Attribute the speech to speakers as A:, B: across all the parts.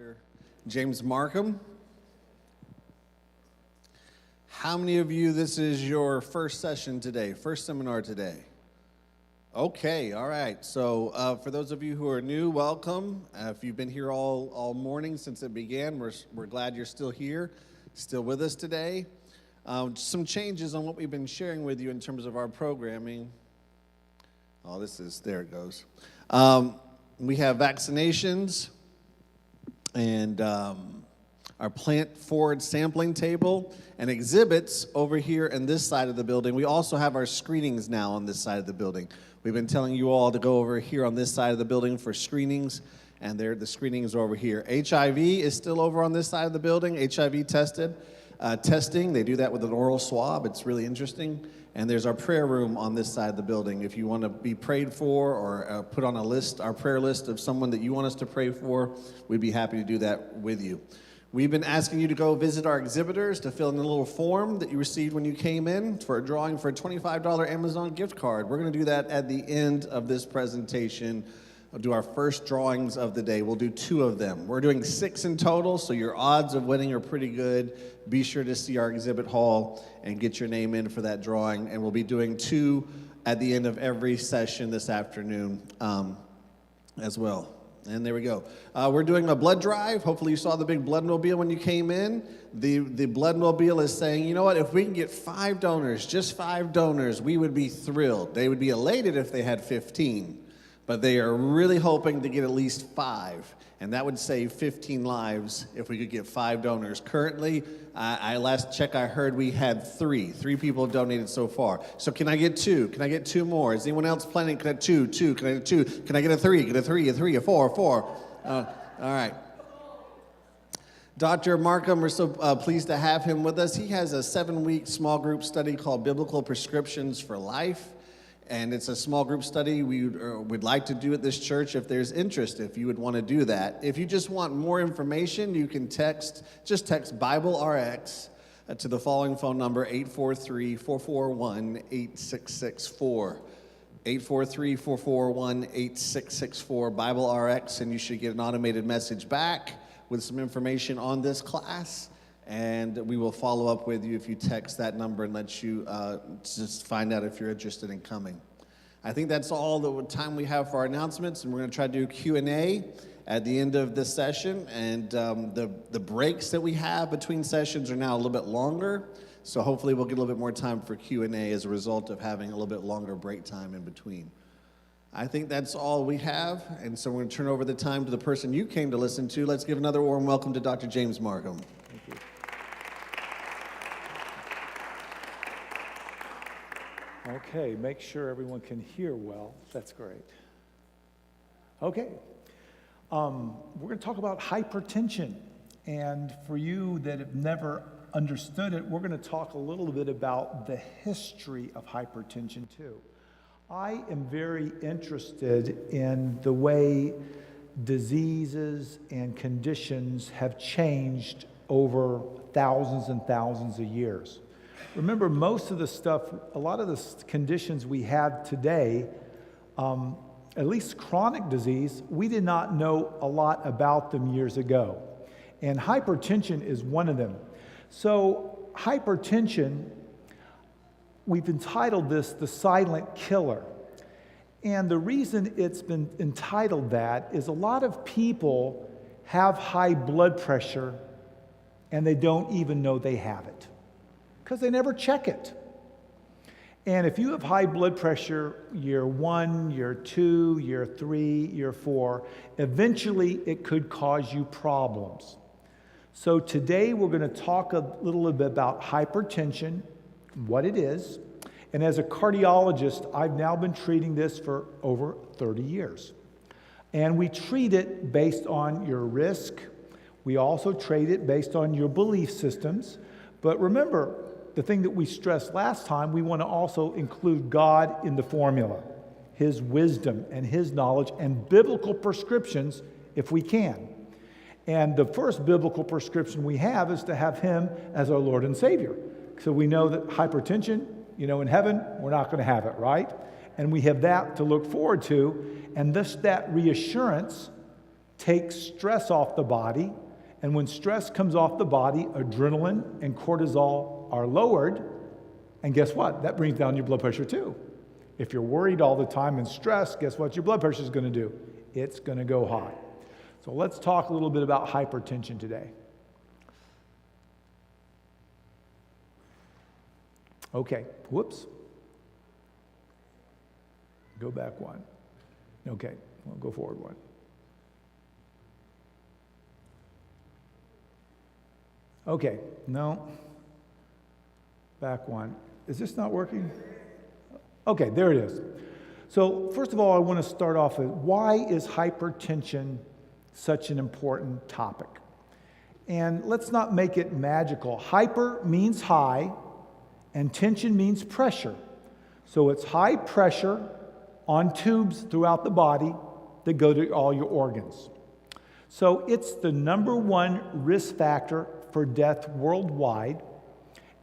A: Dr. James Markham. How many of you, this is your first session today, first seminar today? Okay, all right. So for those of you who are new, welcome. If you've been here all morning since it began, we're glad you're still here, still with us today. Some changes on what we've been sharing with you in terms of our programming. Oh, there it goes. We have vaccinations and our plant forward sampling table and exhibits over here in this side of the building. We also have our screenings now on this side of the building. We've been telling you all to go over here on this side of the building for screenings, and the screenings are over here. HIV is still over on this side of the building, HIV testing. They do that with an oral swab. It's really interesting. And there's our prayer room on this side of the building. If you want to be prayed for or put on a list, our prayer list of someone that you want us to pray for, we'd be happy to do that with you. We've been asking you to go visit our exhibitors to fill in a little form that you received when you came in for a drawing for a $25 Amazon gift card. We're going to do that at the end of this presentation. We'll do our first drawings of the day. We'll do 2 of them. We're doing 6 in total, so your odds of winning are pretty good. Be sure to see our exhibit hall and get your name in for that drawing. And we'll be doing 2 at the end of every session this afternoon as well. And there we go. We're doing a blood drive. Hopefully you saw the big bloodmobile when you came in. The bloodmobile is saying, you know what, if we can get 5 donors, just 5 donors, we would be thrilled. They would be elated if they had 15. But they are really hoping to get at least 5, and that would save 15 lives if we could get 5 donors. Currently, last check I heard we had 3. 3 people have donated so far. So can I get 2? Can I get 2 more? Is anyone else planning? Can I get 2? Can I get 2? Can I get a 3? Get a 3, a 3, a 4, a 4. All right. Dr. Markham, we're so pleased to have him with us. He has a 7-week small group study called Biblical Prescriptions for Life. And it's a small group study we would like to do at this church if there's interest, if you would want to do that. If you just want more information, you can text Bible RX to the following phone number, 843-441-8664. 843-441-8664, Bible RX, and you should get an automated message back with some information on this class. And we will follow up with you if you text that number and let you just find out if you're interested in coming. I think that's all the time we have for our announcements, and we're going to try to do Q&A at the end of this session. And the breaks that we have between sessions are now a little bit longer, so hopefully we'll get a little bit more time for Q&A as a result of having a little bit longer break time in between. I think that's all we have, and so we're going to turn over the time to the person you came to listen to. Let's give another warm welcome to Dr. James Markham. Thank you.
B: Okay, make sure everyone can hear well. That's great. Okay, we're going to talk about hypertension. And for you that have never understood it, we're going to talk a little bit about the history of hypertension too. I am very interested in the way diseases and conditions have changed over thousands and thousands of years. Remember, most of the stuff, a lot of the conditions we have today, at least chronic disease, we did not know a lot about them years ago. And hypertension is one of them. So hypertension, we've entitled this the silent killer. And the reason it's been entitled that is a lot of people have high blood pressure and they don't even know they have it, because they never check it. And if you have high blood pressure year 1, year 2, year 3, year 4, eventually it could cause you problems. So today we're going to talk a little bit about hypertension, what it is. And as a cardiologist, I've now been treating this for over 30 years. And we treat it based on your risk. We also treat it based on your belief systems. But remember, the thing that we stressed last time, we want to also include God in the formula, His wisdom and His knowledge and biblical prescriptions if we can. And the first biblical prescription we have is to have Him as our Lord and Savior. So we know that hypertension, in heaven, we're not going to have it, right? And we have that to look forward to, and thus that reassurance takes stress off the body, and when stress comes off the body, adrenaline and cortisol are lowered, and guess what? That brings down your blood pressure too. If you're worried all the time and stressed, guess what your blood pressure is going to do? It's going to go high. So let's talk a little bit about hypertension today. Okay, whoops. Go back one. Okay, we'll go forward one. Okay, no. Back one. Is this not working? Okay, there it is. So first of all, I want to start off with why is hypertension such an important topic? And let's not make it magical. Hyper means high, and tension means pressure. So it's high pressure on tubes throughout the body that go to all your organs. So it's the number one risk factor for death worldwide,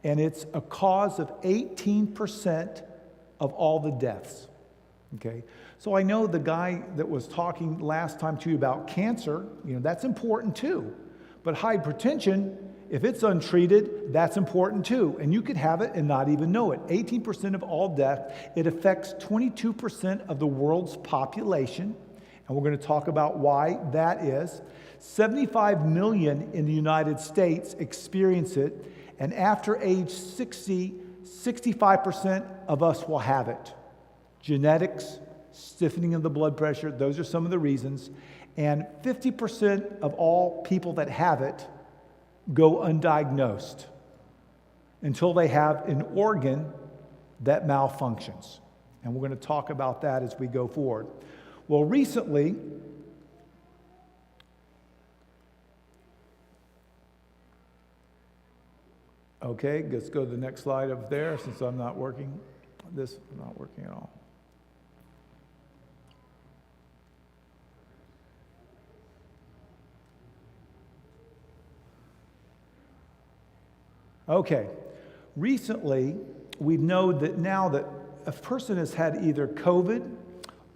B: and it's a cause of 18% of all the deaths. Okay, so I know the guy that was talking last time to you about cancer, that's important too. But hypertension, if it's untreated, that's important too. And you could have it and not even know it. 18% of all death. It affects 22% of the world's population. And we're going to talk about why that is. 75 million in the United States experience it. And after age 60, 65% of us will have it. Genetics, stiffening of the blood pressure, those are some of the reasons. And 50% of all people that have it go undiagnosed until they have an organ that malfunctions. And we're going to talk about that as we go forward. Well, recently, okay, let's go to the next slide up there since I'm not working. This is not working at all. Okay, recently we know that now that a person has had either COVID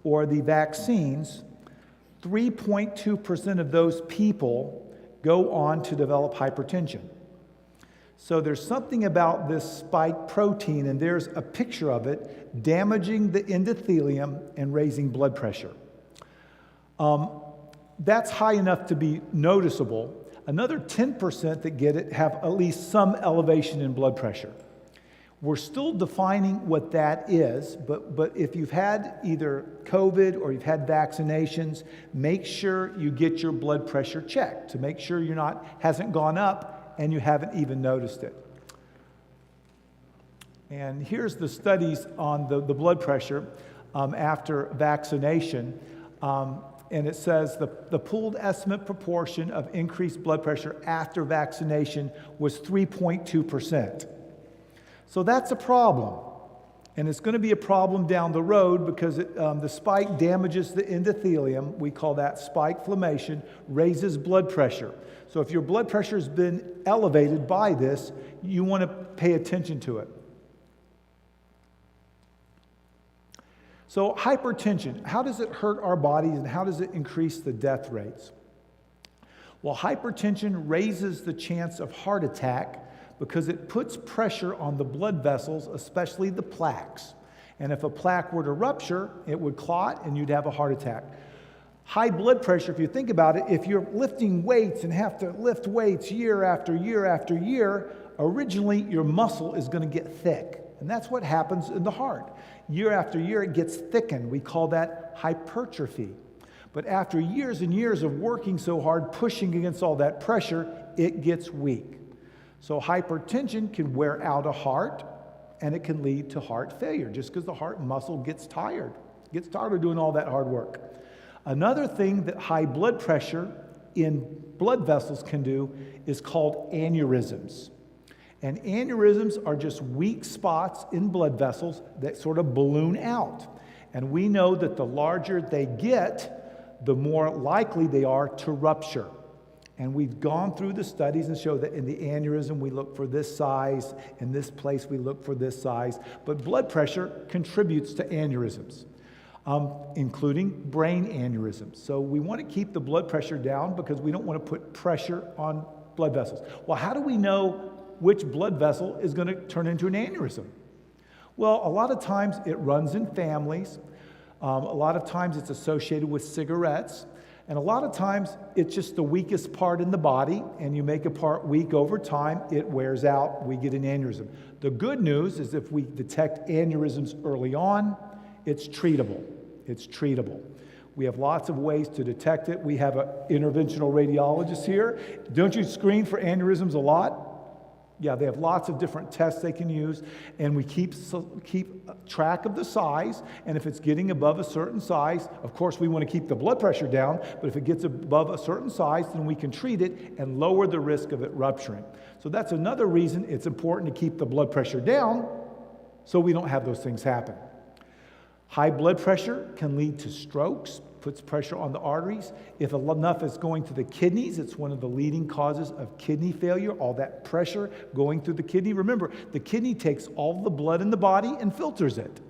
B: or the vaccines, 3.2% of those people go on to develop hypertension. So there's something about this spike protein, and there's a picture of it, damaging the endothelium and raising blood pressure. That's high enough to be noticeable. Another 10% that get it have at least some elevation in blood pressure. We're still defining what that is, but if you've had either COVID or you've had vaccinations, make sure you get your blood pressure checked to make sure hasn't gone up and you haven't even noticed it. And here's the studies on the blood pressure after vaccination. And it says the pooled estimate proportion of increased blood pressure after vaccination was 3.2%. So that's a problem. And it's going to be a problem down the road because the spike damages the endothelium. We call that spike inflammation, raises blood pressure. So if your blood pressure has been elevated by this, you want to pay attention to it. So hypertension, how does it hurt our bodies and how does it increase the death rates? Well, hypertension raises the chance of heart attack because it puts pressure on the blood vessels, especially the plaques. And if a plaque were to rupture, it would clot and you'd have a heart attack. High blood pressure, if you think about it, if you're lifting weights and have to lift weights year after year after year, originally your muscle is going to get thick. And that's what happens in the heart. Year after year, it gets thickened. We call that hypertrophy. But after years and years of working so hard, pushing against all that pressure, it gets weak. So hypertension can wear out a heart, and it can lead to heart failure just because the heart muscle gets tired of doing all that hard work. Another thing that high blood pressure in blood vessels can do is called aneurysms. And aneurysms are just weak spots in blood vessels that sort of balloon out. And we know that the larger they get, the more likely they are to rupture. And we've gone through the studies and show that in the aneurysm we look for this size, in this place we look for this size. But blood pressure contributes to aneurysms. including brain aneurysms. So we want to keep the blood pressure down because we don't want to put pressure on blood vessels. Well, how do we know which blood vessel is going to turn into an aneurysm? Well, a lot of times it runs in families. A lot of times it's associated with cigarettes. And a lot of times it's just the weakest part in the body, and you make a part weak over time, it wears out, we get an aneurysm. The good news is if we detect aneurysms early on, it's treatable. It's treatable. We have lots of ways to detect it. We have an interventional radiologist here. Don't you screen for aneurysms a lot? Yeah, they have lots of different tests they can use, and we keep track of the size, and if it's getting above a certain size, of course we want to keep the blood pressure down, but if it gets above a certain size, then we can treat it and lower the risk of it rupturing. So that's another reason it's important to keep the blood pressure down so we don't have those things happen. High blood pressure can lead to strokes, puts pressure on the arteries. If enough is going to the kidneys, it's one of the leading causes of kidney failure, all that pressure going through the kidney. Remember, the kidney takes all the blood in the body and filters it.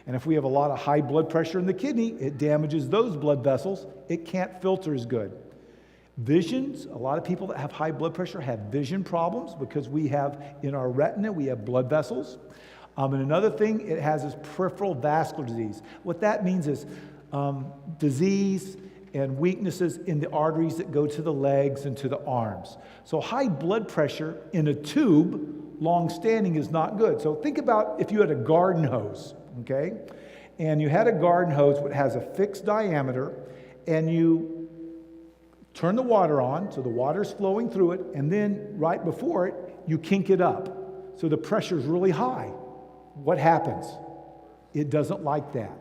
B: And if we have a lot of high blood pressure in the kidney, it damages those blood vessels. It can't filter as good. Visions, a lot of people that have high blood pressure have vision problems because we have, in our retina, we have blood vessels. And another thing it has is peripheral vascular disease. What that means is disease and weaknesses in the arteries that go to the legs and to the arms. So high blood pressure in a tube, long-standing, is not good. So think about if you had a garden hose, okay? And you had a garden hose that has a fixed diameter, and you turn the water on, so the water's flowing through it, and then right before it, you kink it up. So the pressure's really high. What happens? It doesn't like that.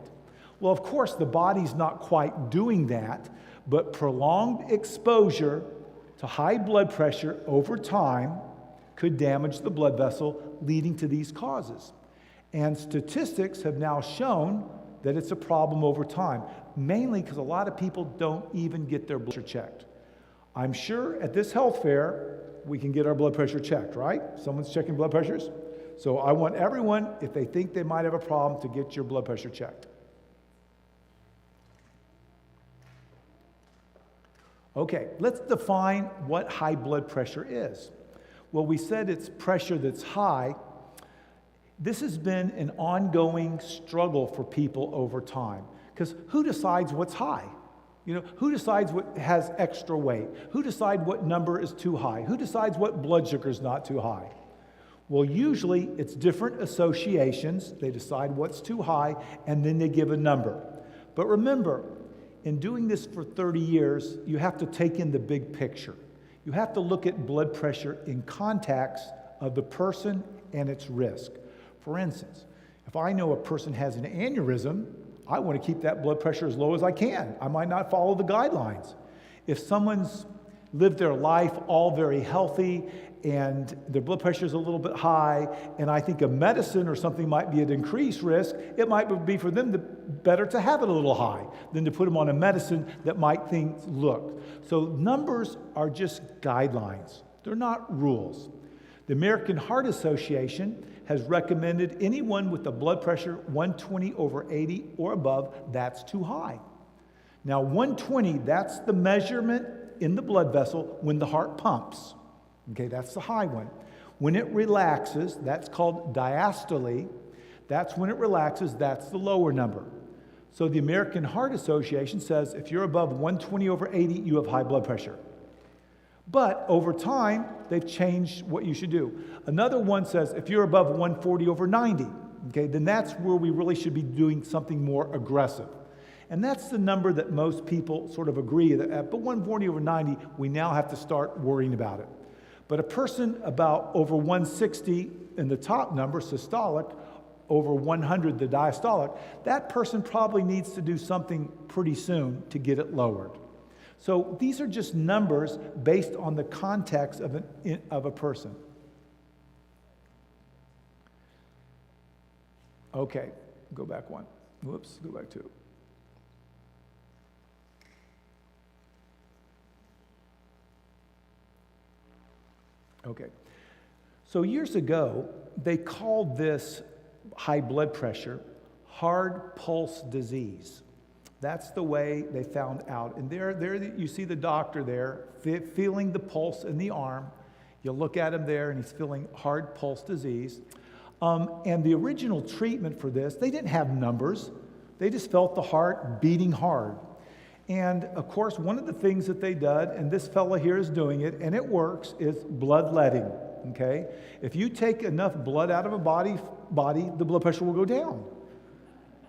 B: Well, of course, the body's not quite doing that, but prolonged exposure to high blood pressure over time could damage the blood vessel, leading to these causes. And statistics have now shown that it's a problem over time, mainly because a lot of people don't even get their blood pressure checked. I'm sure at this health fair, we can get our blood pressure checked, right? Someone's checking blood pressures. So I want everyone, if they think they might have a problem, to get your blood pressure checked. Okay, let's define what high blood pressure is. Well, we said it's pressure that's high. This has been an ongoing struggle for people over time. Because who decides what's high? You know, who decides what has extra weight? Who decides what number is too high? Who decides what blood sugar is not too high? Well, usually it's different associations. They decide what's too high, and then they give a number. But remember, in doing this for 30 years, you have to take in the big picture. You have to look at blood pressure in context of the person and its risk. For instance, if I know a person has an aneurysm, I want to keep that blood pressure as low as I can. I might not follow the guidelines. If someone's lived their life all very healthy and their blood pressure is a little bit high, and I think a medicine or something might be at increased risk, it might be for them better to have it a little high than to put them on a medicine that might look. So numbers are just guidelines. They're not rules. The American Heart Association has recommended anyone with a blood pressure 120/80 or above, that's too high. Now 120, that's the measurement in the blood vessel when the heart pumps. Okay, that's the high one. When it relaxes, that's called diastole. That's when it relaxes, that's the lower number. So the American Heart Association says if you're above 120/80, you have high blood pressure. But over time, they've changed what you should do. Another one says if you're above 140/90, okay, then that's where we really should be doing something more aggressive. And that's the number that most people sort of agree that at 140/90, we now have to start worrying about it. But a person about over 160 in the top number, systolic, over 100, the diastolic, that person probably needs to do something pretty soon to get it lowered. So these are just numbers based on the context of a person. Okay, go back one. Whoops, go back two. Okay, so years ago, they called this high blood pressure hard pulse disease. That's the way they found out. And there you see the doctor there feeling the pulse in the arm. You look at him there, and he's feeling hard pulse disease. And the original treatment for this, they didn't have numbers. They just felt the heart beating hard. And of course, one of the things that they did, and this fella here is doing it, and it works, is bloodletting. Okay? If you take enough blood out of a body, the blood pressure will go down.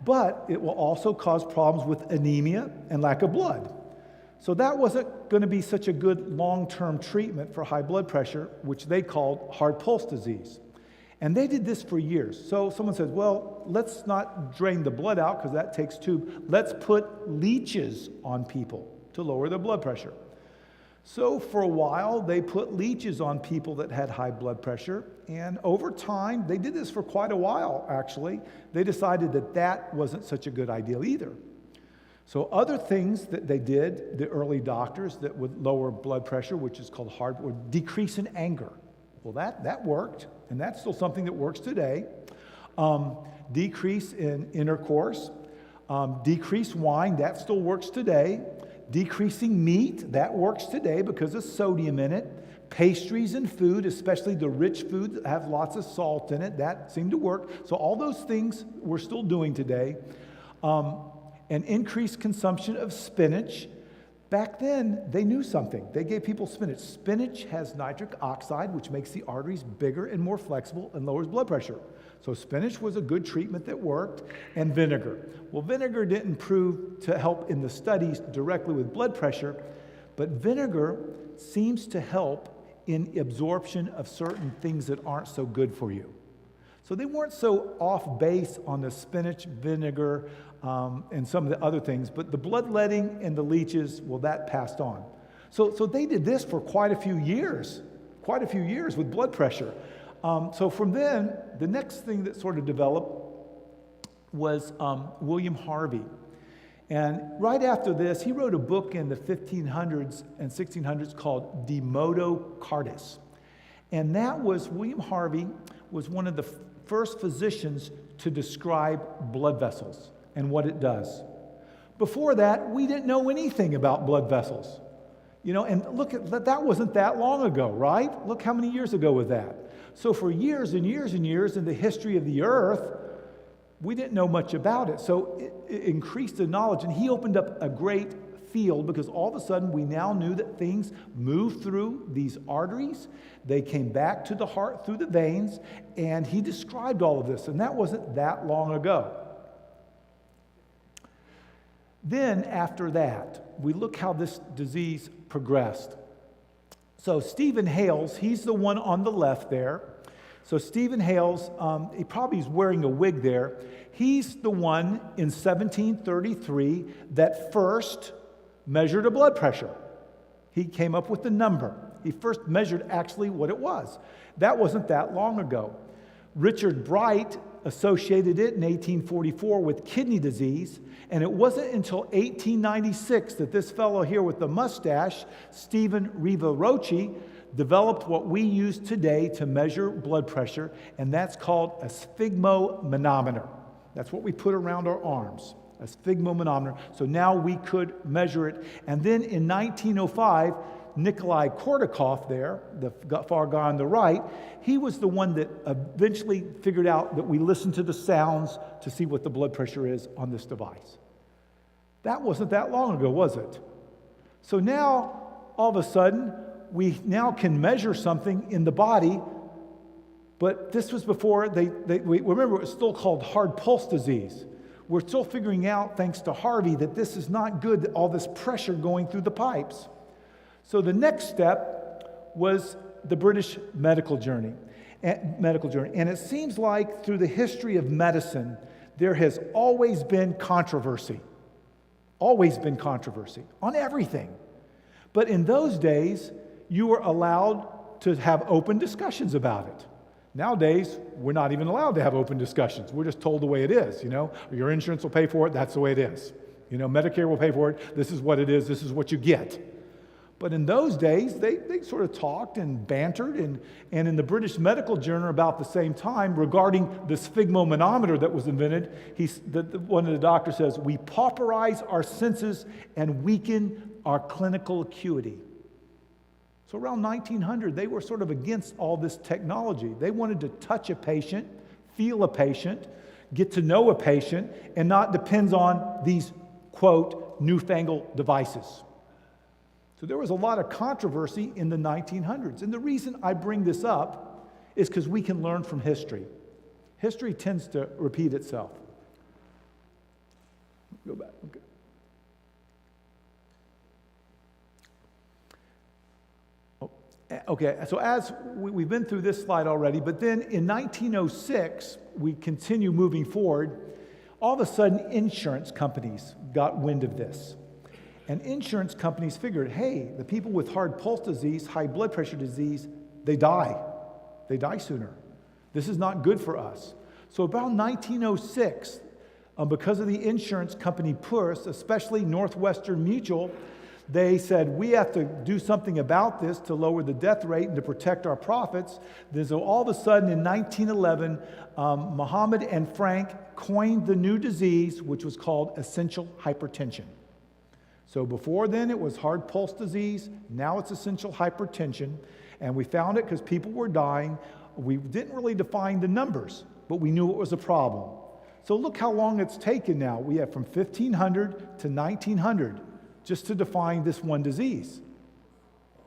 B: But it will also cause problems with anemia and lack of blood. So that wasn't going to be such a good long-term treatment for high blood pressure, which they called hard pulse disease. And they did this for years. So someone says, well, let's not drain the blood out because that takes tube. Let's put leeches on people to lower their blood pressure. So for a while, they put leeches on people that had high blood pressure. And over time, they did this for quite a while, actually. They decided that that wasn't such a good idea either. So other things that they did, the early doctors, that would lower blood pressure, which is called would decrease in anger. Well, that worked, and that's still something that works today. Decrease in intercourse, decrease wine, that still works today. Decreasing meat, that works today because of sodium in it. Pastries and food, especially the rich foods that have lots of salt in it, that seemed to work. So all those things we're still doing today. An increased consumption of spinach. Back then, they knew something. They gave people spinach. Spinach has nitric oxide, which makes the arteries bigger and more flexible and lowers blood pressure. So spinach was a good treatment that worked, and vinegar. Well, vinegar didn't prove to help in the studies directly with blood pressure, but vinegar seems to help in absorption of certain things that aren't so good for you. So they weren't so off base on the spinach, vinegar, and some of the other things, but the bloodletting and the leeches, well, that passed on. So they did this for quite a few years with blood pressure. So from then, the next thing that sort of developed was William Harvey. And right after this, he wrote a book in the 1500s and 1600s called De Modo Cardis. And that was, William Harvey was one of the first physicians to describe blood vessels and what it does. Before that, we didn't know anything about blood vessels. You know, and look at that, wasn't that long ago, right? Look how many years ago was that? So for years and years and years in the history of the earth, we didn't know much about it. So it increased the knowledge, and he opened up a great field because all of a sudden we now knew that things moved through these arteries. They came back to the heart through the veins, and he described all of this, and that wasn't that long ago. Then after that, we look how this disease progressed. So Stephen Hales, he's the one on the left there. So Stephen Hales, he probably is wearing a wig there. He's the one in 1733 that first measured a blood pressure. He came up with the number. He first measured actually what it was. That wasn't that long ago. Richard Bright associated it in 1844 with kidney disease, and it wasn't until 1896 that this fellow here with the mustache, Stephen Riva-Rocci, developed what we use today to measure blood pressure, and that's called a sphygmomanometer. That's what we put around our arms, a sphygmomanometer. So now we could measure it. And then in 1905, Nikolai Kordakov there, the far guy on the right, he was the one that eventually figured out that we listen to the sounds to see what the blood pressure is on this device. That wasn't that long ago, was it? So now, all of a sudden, we now can measure something in the body, but this was before we remember, it was still called hard pulse disease. We're still figuring out, thanks to Harvey, that this is not good, all this pressure going through the pipes. So the next step was the British medical journey. And it seems like through the history of medicine, there has always been controversy on everything. But in those days, you were allowed to have open discussions about it. Nowadays, we're not even allowed to have open discussions. We're just told the way it is, you know. Your insurance will pay for it, that's the way it is. You know, Medicare will pay for it, this is what it is, this is what you get. But in those days, they sort of talked and bantered, and in the British Medical Journal about the same time, regarding the sphygmomanometer that was invented, one of the doctors says, "We pauperize our senses and weaken our clinical acuity." So around 1900, they were sort of against all this technology. They wanted to touch a patient, feel a patient, get to know a patient, and not depend on these, quote, newfangled devices. So there was a lot of controversy in the 1900s. And the reason I bring this up is because we can learn from history. History tends to repeat itself. Go back. Okay, so as we've been through this slide already, but then in 1906, we continue moving forward. All of a sudden, insurance companies got wind of this. And insurance companies figured, hey, the people with hard pulse disease, high blood pressure disease, they die. They die sooner. This is not good for us. So about 1906, because of the insurance company push, especially Northwestern Mutual, they said, we have to do something about this to lower the death rate and to protect our profits. Then, so all of a sudden in 1911, Muhammad and Frank coined the new disease, which was called essential hypertension. So before then, it was hard pulse disease. Now it's essential hypertension. And we found it because people were dying. We didn't really define the numbers, but we knew it was a problem. So look how long it's taken now. We have from 1500 to 1900 just to define this one disease.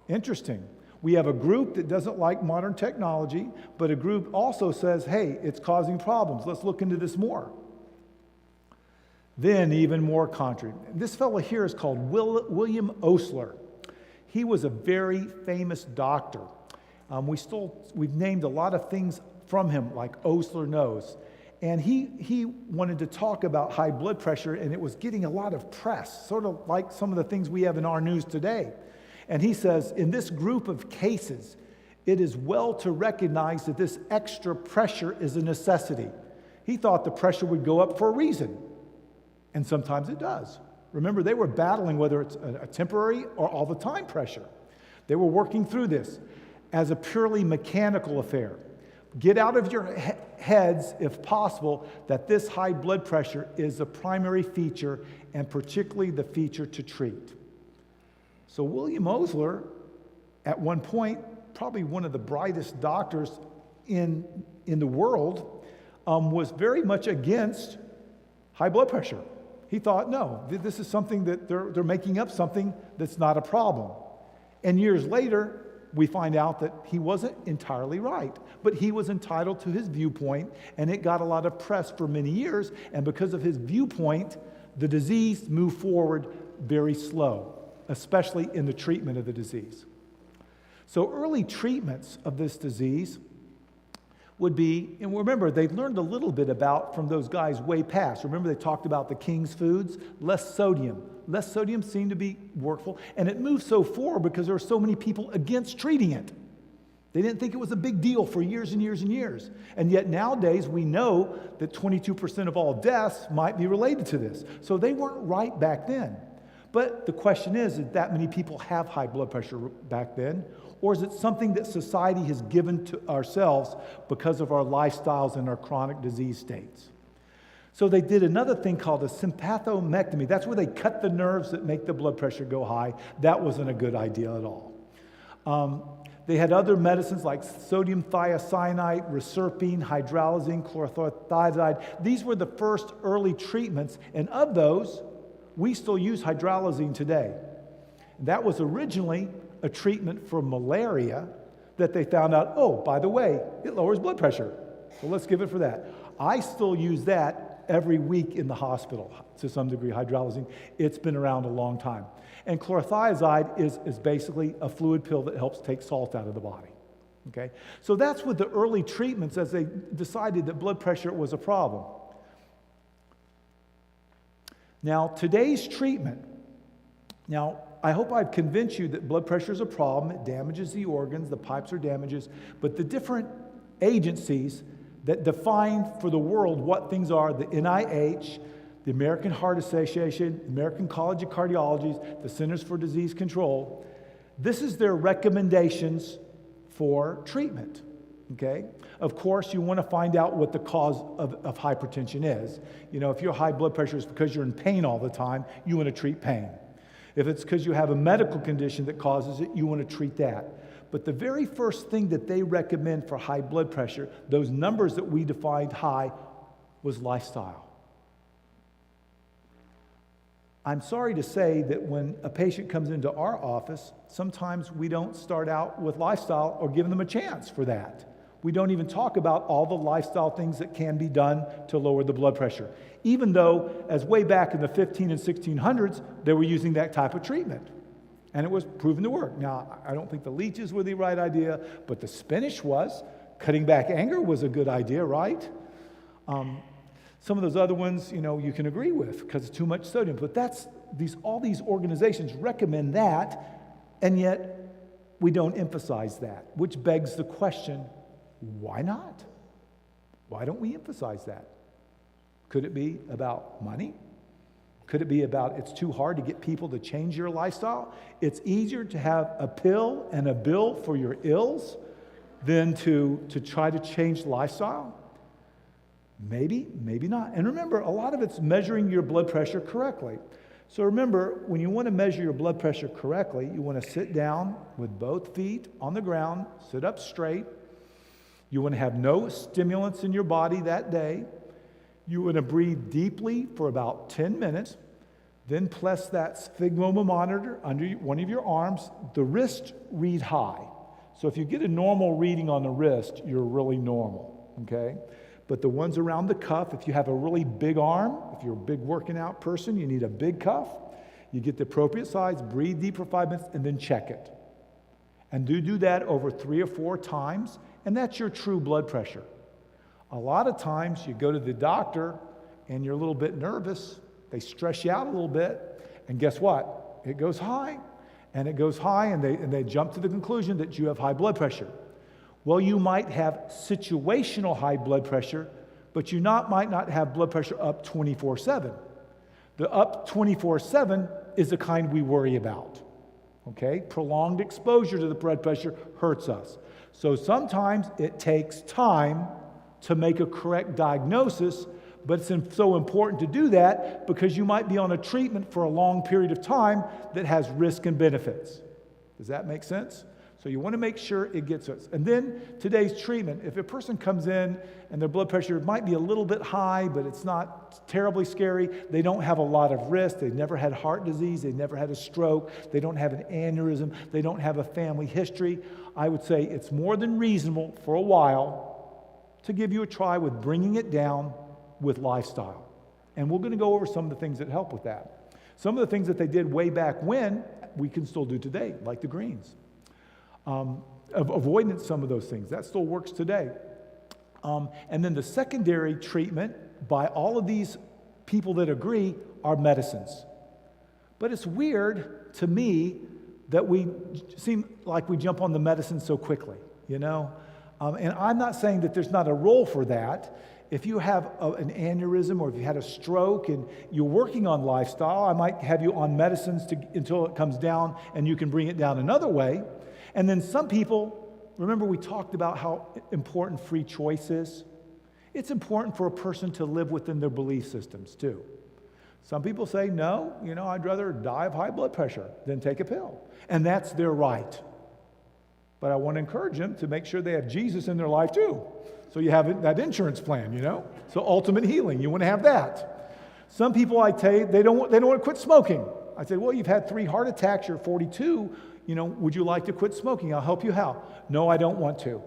B: Interesting. We have a group that doesn't like modern technology, but a group also says, hey, it's causing problems. Let's look into this more. Then even more contrary. This fellow here is called William Osler. He was a very famous doctor. We've named a lot of things from him, like Osler knows. And he wanted to talk about high blood pressure, and it was getting a lot of press, sort of like some of the things we have in our news today. And he says, in this group of cases, it is well to recognize that this extra pressure is a necessity. He thought the pressure would go up for a reason. And sometimes it does. Remember, they were battling whether it's a temporary or all the time pressure. They were working through this as a purely mechanical affair. Get out of your heads, if possible, that this high blood pressure is a primary feature, and particularly the feature to treat. So William Osler, at one point, probably one of the brightest doctors in the world, was very much against high blood pressure. He thought, no, this is something that they're making up something that's not a problem. And years later, we find out that he wasn't entirely right, but he was entitled to his viewpoint, and it got a lot of press for many years, and because of his viewpoint, the disease moved forward very slow, especially in the treatment of the disease. So early treatments of this disease would be, and remember, they learned a little bit about from those guys way past. Remember, they talked about the king's foods, less sodium. Less sodium seemed to be workful, and it moved so forward because there were so many people against treating it. They didn't think it was a big deal for years and years and years. And yet nowadays, we know that 22% of all deaths might be related to this. So they weren't right back then. But the question is, did that many people have high blood pressure back then? Or is it something that society has given to ourselves because of our lifestyles and our chronic disease states? So they did another thing called a sympathomectomy. That's where they cut the nerves that make the blood pressure go high. That wasn't a good idea at all. They had other medicines like sodium thiocyanate, reserpine, hydralazine, chlorothiazide. These were the first early treatments, and of those, we still use hydralazine today. That was originally a treatment for malaria that they found out, oh, by the way, it lowers blood pressure. So let's give it for that. I still use that every week in the hospital to some degree, hydralazine. It's been around a long time. And chlorothiazide is basically a fluid pill that helps take salt out of the body. Okay? So that's with the early treatments as they decided that blood pressure was a problem. Now, today's treatment, I hope I've convinced you that blood pressure is a problem. It damages the organs, the pipes are damages, but the different agencies that define for the world what things are, the NIH, the American Heart Association, the American College of Cardiology, the Centers for Disease Control, This is their recommendations for treatment, okay? Of course, you want to find out what the cause of hypertension is. You know, if your high blood pressure is because you're in pain all the time, you want to treat pain. If it's because you have a medical condition that causes it, you want to treat that. But the very first thing that they recommend for high blood pressure, those numbers that we defined high, was lifestyle. I'm sorry to say that when a patient comes into our office, sometimes we don't start out with lifestyle or give them a chance for that. We don't even talk about all the lifestyle things that can be done to lower the blood pressure, even though, as way back in the 15 and 1600s, they were using that type of treatment, and it was proven to work. Now, I don't think the leeches were the right idea, but the Spanish was. Cutting back anger was a good idea, right? Some of those other ones, you know, you can agree with because it's too much sodium. But all these organizations recommend that, and yet we don't emphasize that, which begs the question, why not? Why don't we emphasize that? Could it be about money? Could it be about it's too hard to get people to change your lifestyle? It's easier to have a pill and a bill for your ills than to try to change lifestyle? Maybe, maybe not. And remember, a lot of it's measuring your blood pressure correctly. So remember, when you want to measure your blood pressure correctly, you want to sit down with both feet on the ground, sit up straight. You want to have no stimulants in your body that day. You want to breathe deeply for about 10 minutes. Then place that sphygmomanometer under one of your arms. The wrist read high. So if you get a normal reading on the wrist, you're really normal, okay? But the ones around the cuff, if you have a really big arm, if you're a big working out person, you need a big cuff. You get the appropriate size, breathe deep for 5 minutes, and then check it. And do that over 3 or 4 times, and that's your true blood pressure. A lot of times you go to the doctor and you're a little bit nervous. They stress you out a little bit, and guess what? It goes high, and it goes high, and they jump to the conclusion that you have high blood pressure. Well, you might have situational high blood pressure, but you might not have blood pressure up 24/7. The up 24/7 is the kind we worry about, okay? Prolonged exposure to the blood pressure hurts us. So sometimes it takes time to make a correct diagnosis, but it's so important to do that because you might be on a treatment for a long period of time that has risk and benefits. Does that make sense? So you want to make sure it gets us. And then today's treatment, if a person comes in and their blood pressure might be a little bit high, but it's not terribly scary, they don't have a lot of risk, they've never had heart disease, they've never had a stroke, they don't have an aneurysm, they don't have a family history, I would say it's more than reasonable for a while to give you a try with bringing it down with lifestyle. And we're going to go over some of the things that help with that. Some of the things that they did way back when, we can still do today, like the greens. Avoiding some of those things. That still works today. And then the secondary treatment by all of these people that agree are medicines. But it's weird to me that we seem like we jump on the medicine so quickly, you know? And I'm not saying that there's not a role for that. If you have an aneurysm or if you had a stroke and you're working on lifestyle, I might have you on medicines until it comes down and you can bring it down another way. And then some people, remember we talked about how important free choice is? It's important for a person to live within their belief systems too. Some people say, no, you know, I'd rather die of high blood pressure than take a pill. And that's their right. But I want to encourage them to make sure they have Jesus in their life too. So you have that insurance plan, you know? So ultimate healing, you want to have that. Some people, I tell you, they don't want to quit smoking. I say, well, you've had 3 heart attacks, you're 42, you know, would you like to quit smoking? I'll help you how? No, I don't want to.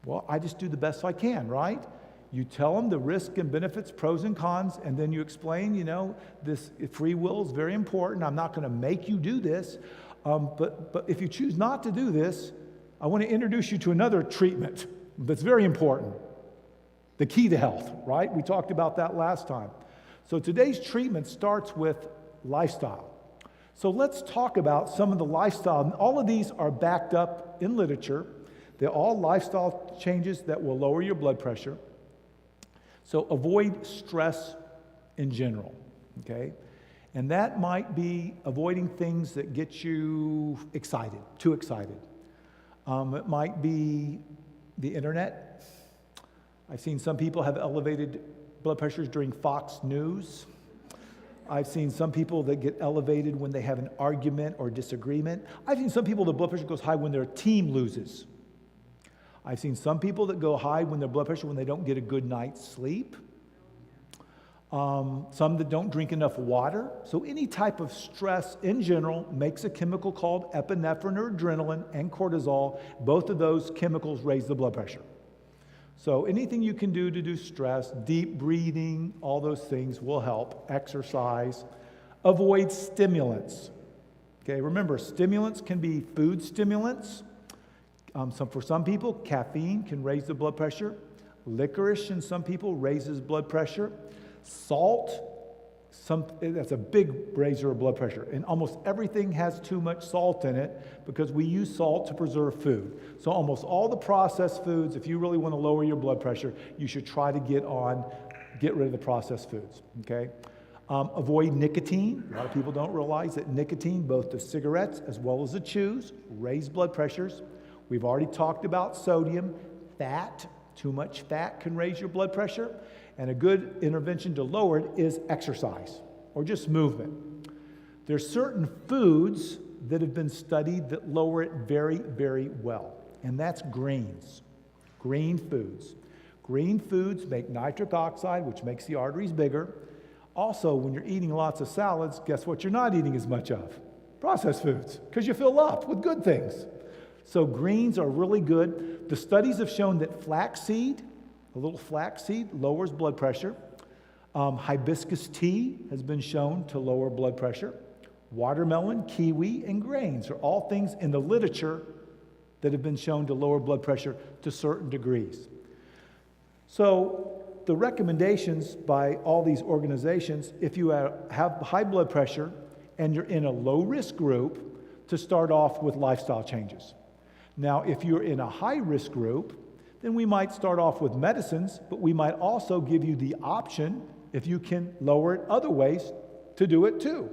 B: Well, I just do the best I can, right? You tell them the risk and benefits, pros and cons, and then you explain, you know, this free will is very important. I'm not going to make you do this. But if you choose not to do this, I want to introduce you to another treatment that's very important. The key to health, right? We talked about that last time. So today's treatment starts with lifestyle. So let's talk about some of the lifestyle. All of these are backed up in literature. They're all lifestyle changes that will lower your blood pressure. So avoid stress in general, okay? And that might be avoiding things that get you excited, too excited. It might be the internet. I've seen some people have elevated blood pressures during Fox News. I've seen some people that get elevated when they have an argument or disagreement. I've seen some people the blood pressure goes high when their team loses. I've seen some people that go high when their blood pressure when they don't get a good night's sleep. Some that don't drink enough water. So any type of stress in general makes a chemical called epinephrine or adrenaline and cortisol. Both of those chemicals raise the blood pressure. So anything you can do to do stress, deep breathing, all those things will help. Exercise. Avoid stimulants. Okay, remember, stimulants can be food stimulants. For some people, caffeine can raise the blood pressure. Licorice in some people raises blood pressure. Salt, that's a big raiser of blood pressure. And almost everything has too much salt in it because we use salt to preserve food. So almost all the processed foods, if you really want to lower your blood pressure, you should try to get rid of the processed foods, okay? Avoid nicotine. A lot of people don't realize that nicotine, both the cigarettes as well as the chews, raise blood pressures. We've already talked about sodium, fat. Too much fat can raise your blood pressure. And a good intervention to lower it is exercise or just movement. There's certain foods that have been studied that lower it very, very well. And that's greens, green foods. Green foods make nitric oxide, which makes the arteries bigger. Also, when you're eating lots of salads, guess what you're not eating as much of? Processed foods, because you fill up with good things. So greens are really good. The studies have shown that flaxseed, a little flaxseed, lowers blood pressure. Hibiscus tea has been shown to lower blood pressure. Watermelon, kiwi, and grains are all things in the literature that have been shown to lower blood pressure to certain degrees. So the recommendations by all these organizations, if you have high blood pressure and you're in a low-risk group, to start off with lifestyle changes. Now, if you're in a high-risk group, then we might start off with medicines, but we might also give you the option, if you can lower it other ways, to do it too.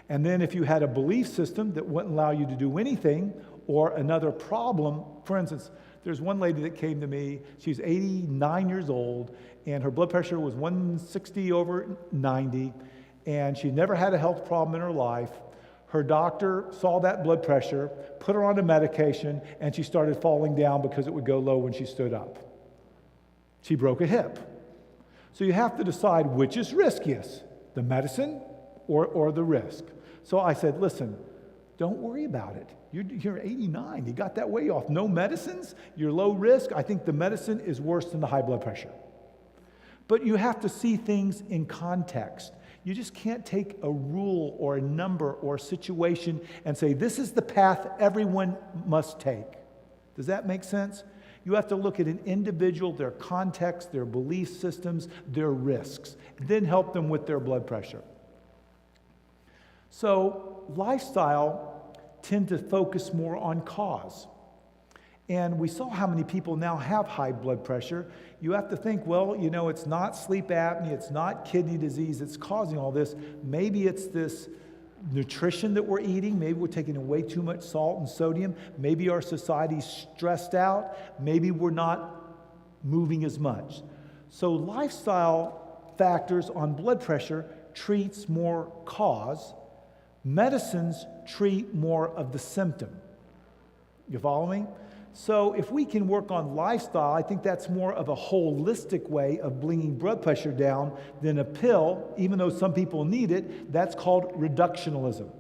B: And then if you had a belief system that wouldn't allow you to do anything, or another problem, for instance, there's one lady that came to me, she's 89 years old, and her blood pressure was 160 over 90, and she never had a health problem in her life. Her doctor saw that blood pressure, put her on a medication, and she started falling down because it would go low when she stood up. She broke a hip. So you have to decide which is riskiest, the medicine or the risk. So I said, listen, don't worry about it. You're 89. You got that way off. No medicines. You're low risk. I think the medicine is worse than the high blood pressure. But you have to see things in context. You just can't take a rule or a number or a situation and say, this is the path everyone must take. Does that make sense? You have to look at an individual, their context, their belief systems, their risks, then help them with their blood pressure. So lifestyle tend to focus more on cause. And we saw how many people now have high blood pressure. You have to think, well, you know, it's not sleep apnea, it's not kidney disease that's causing all this. Maybe it's this nutrition that we're eating. Maybe we're taking way too much salt and sodium. Maybe our society's stressed out. Maybe we're not moving as much. So lifestyle factors on blood pressure treats more cause. Medicines treat more of the symptom. You follow me? So if we can work on lifestyle, I think that's more of a holistic way of bringing blood pressure down than a pill, even though some people need it. That's called reductionism.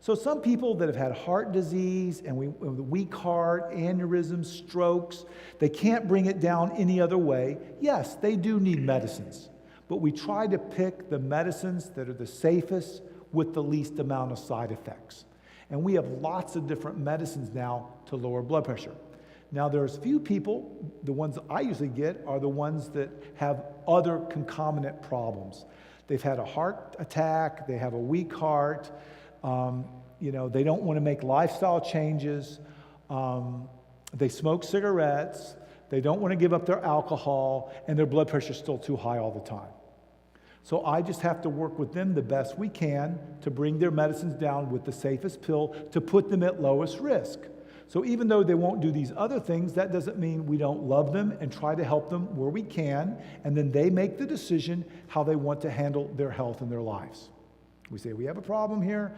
B: So some people that have had heart disease and weak heart, aneurysms, strokes, they can't bring it down any other way. Yes, they do need medicines, but we try to pick the medicines that are the safest with the least amount of side effects. And we have lots of different medicines now to lower blood pressure. Now, there's few people, the ones I usually get are the ones that have other concomitant problems. They've had a heart attack, they have a weak heart, they don't want to make lifestyle changes, they smoke cigarettes, they don't want to give up their alcohol, and their blood pressure is still too high all the time. So I just have to work with them the best we can to bring their medicines down with the safest pill to put them at lowest risk. So even though they won't do these other things, that doesn't mean we don't love them and try to help them where we can, and then they make the decision how they want to handle their health and their lives. We say, we have a problem here,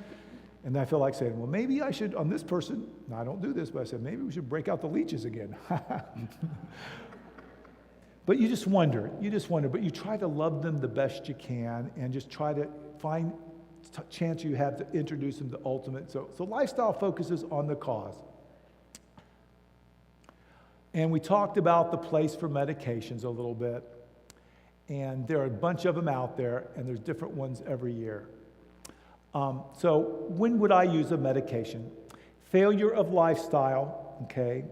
B: and I feel like saying, well, maybe I should, on this person, no, I don't do this, but I said, maybe we should break out the leeches again. But you just wonder, but you try to love them the best you can and just try to find chance you have to introduce them to ultimate. So lifestyle focuses on the cause. And we talked about the place for medications a little bit. And there are a bunch of them out there, and there's different ones every year. So when would I use a medication? Failure of lifestyle, okay?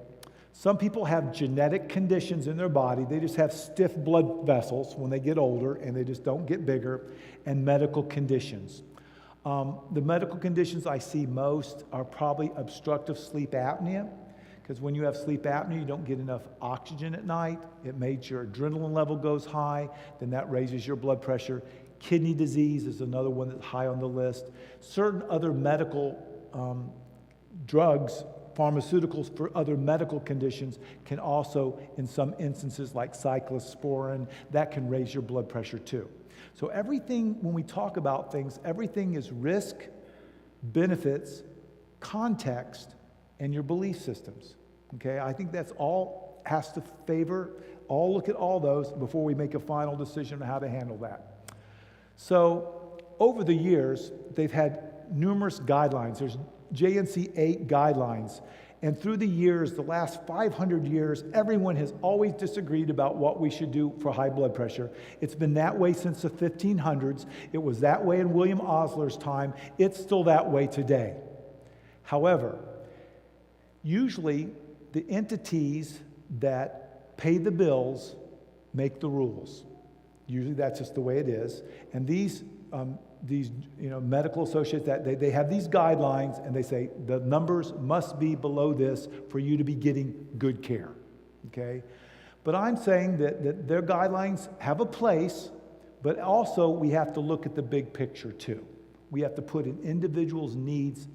B: Some people have genetic conditions in their body. They just have stiff blood vessels when they get older, and they just don't get bigger, and medical conditions. The medical conditions I see most are probably obstructive sleep apnea, because when you have sleep apnea, you don't get enough oxygen at night. It makes your adrenaline level goes high, then that raises your blood pressure. Kidney disease is another one that's high on the list. Certain other medical drugs, pharmaceuticals for other medical conditions can also, in some instances like cyclosporin, that can raise your blood pressure too. So everything, when we talk about things, everything is risk, benefits, context, and your belief systems. Okay, I think that's all has to favor, all look at all those before we make a final decision on how to handle that. So over the years, they've had numerous guidelines. There's JNC 8 guidelines. And through the years, the last 500 years, everyone has always disagreed about what we should do for high blood pressure. It's been that way since the 1500s. It was that way in William Osler's time. It's still that way today. However, usually the entities that pay the bills make the rules. Usually that's just the way it is. And these medical associates, that they have these guidelines, and they say the numbers must be below this for you to be getting good care, okay? But I'm saying that their guidelines have a place, but also we have to look at the big picture too. We have to put an individual's needs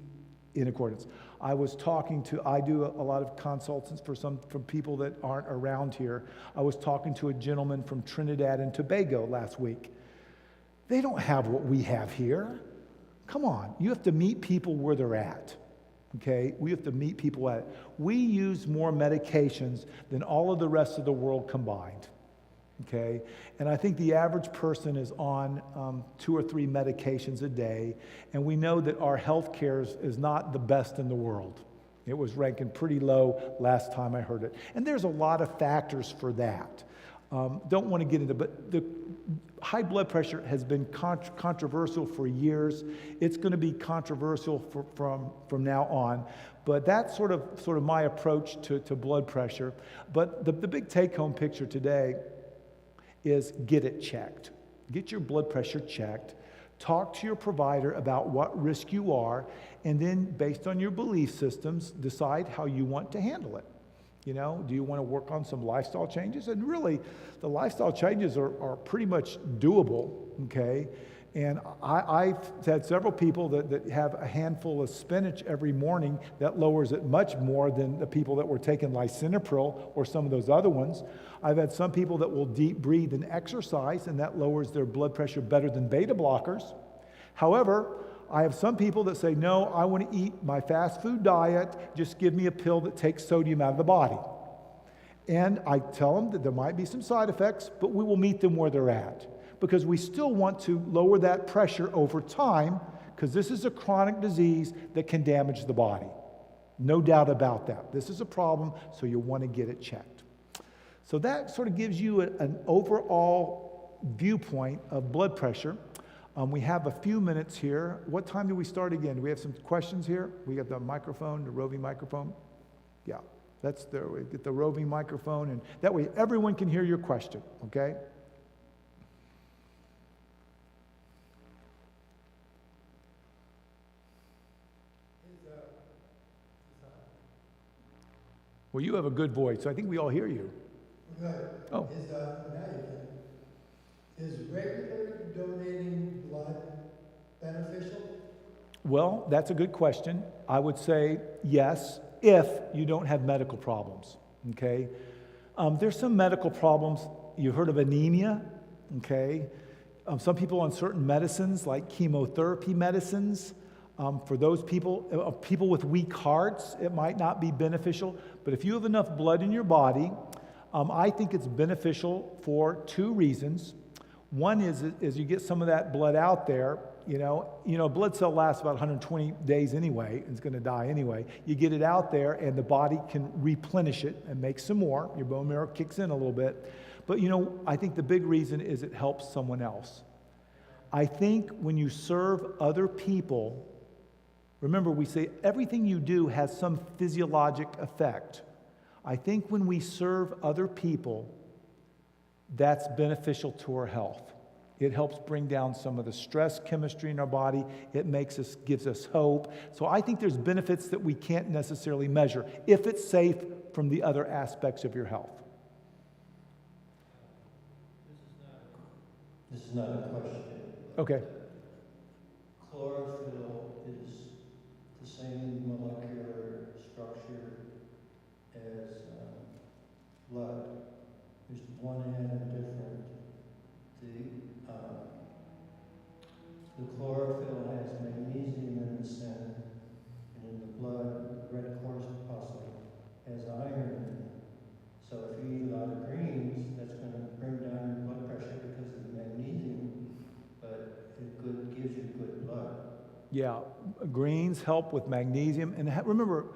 B: in accordance. I do a lot of consultants from people that aren't around here. I was talking to a gentleman from Trinidad and Tobago last week. They don't have what we have here. Come on, you have to meet people where they're at, okay? We have to meet people at it. We use more medications than all of the rest of the world combined, okay? And I think the average person is on 2 or 3 medications a day, and we know that our health care is not the best in the world. It was ranking pretty low last time I heard it. And there's a lot of factors for that. Don't want to get into, but the high blood pressure has been controversial for years. It's going to be controversial from now on. But that's sort of my approach to blood pressure. But the big take-home picture today is get it checked. Get your blood pressure checked. Talk to your provider about what risk you are, and then based on your belief systems, decide how you want to handle it. You know, do you want to work on some lifestyle changes? And really, the lifestyle changes are pretty much doable, okay? And I've had several people that have a handful of spinach every morning. That lowers it much more than the people that were taking lisinopril or some of those other ones. I've had some people that will deep breathe and exercise, and that lowers their blood pressure better than beta blockers. However, I have some people that say, no, I want to eat my fast food diet, just give me a pill that takes sodium out of the body. And I tell them that there might be some side effects, but we will meet them where they're at. Because we still want to lower that pressure over time, because this is a chronic disease that can damage the body. No doubt about that. This is a problem, so you want to get it checked. So that sort of gives you an overall viewpoint of blood pressure. We have a few minutes here. What time do we start again? Do we have some questions here? We got the microphone, the roving microphone. Yeah, that's there. We get the roving microphone, and that way everyone can hear your question, okay? Well, you have a good voice, so I think we all hear you.
C: Good.
B: Oh.
C: Now you can. Is regular donating blood beneficial?
B: Well, that's a good question. I would say yes, if you don't have medical problems, okay? There's some medical problems. You've heard of anemia, okay? Some people on certain medicines, like chemotherapy medicines, for those people, people with weak hearts, it might not be beneficial. But if you have enough blood in your body, I think it's beneficial for two reasons. One is you get some of that blood out there. You know, a blood cell lasts about 120 days anyway. It's going to die anyway. You get it out there, and the body can replenish it and make some more. Your bone marrow kicks in a little bit. But, I think the big reason is it helps someone else. I think when you serve other people, remember we say everything you do has some physiologic effect. I think when we serve other people, that's beneficial to our health. It helps bring down some of the stress chemistry in our body. It gives us hope. So I think there's benefits that we can't necessarily measure if it's safe from the other aspects of your health.
C: This is not a question.
B: Okay.
C: Chlorophyll is the same molecular structure as blood. There's one atom different. The chlorophyll has magnesium in the center, and in the blood, the red corpuscle has iron in it. So if you eat a lot of greens, that's going to bring down your blood pressure because of the magnesium, but it gives you good blood.
B: Yeah, greens help with magnesium. And remember,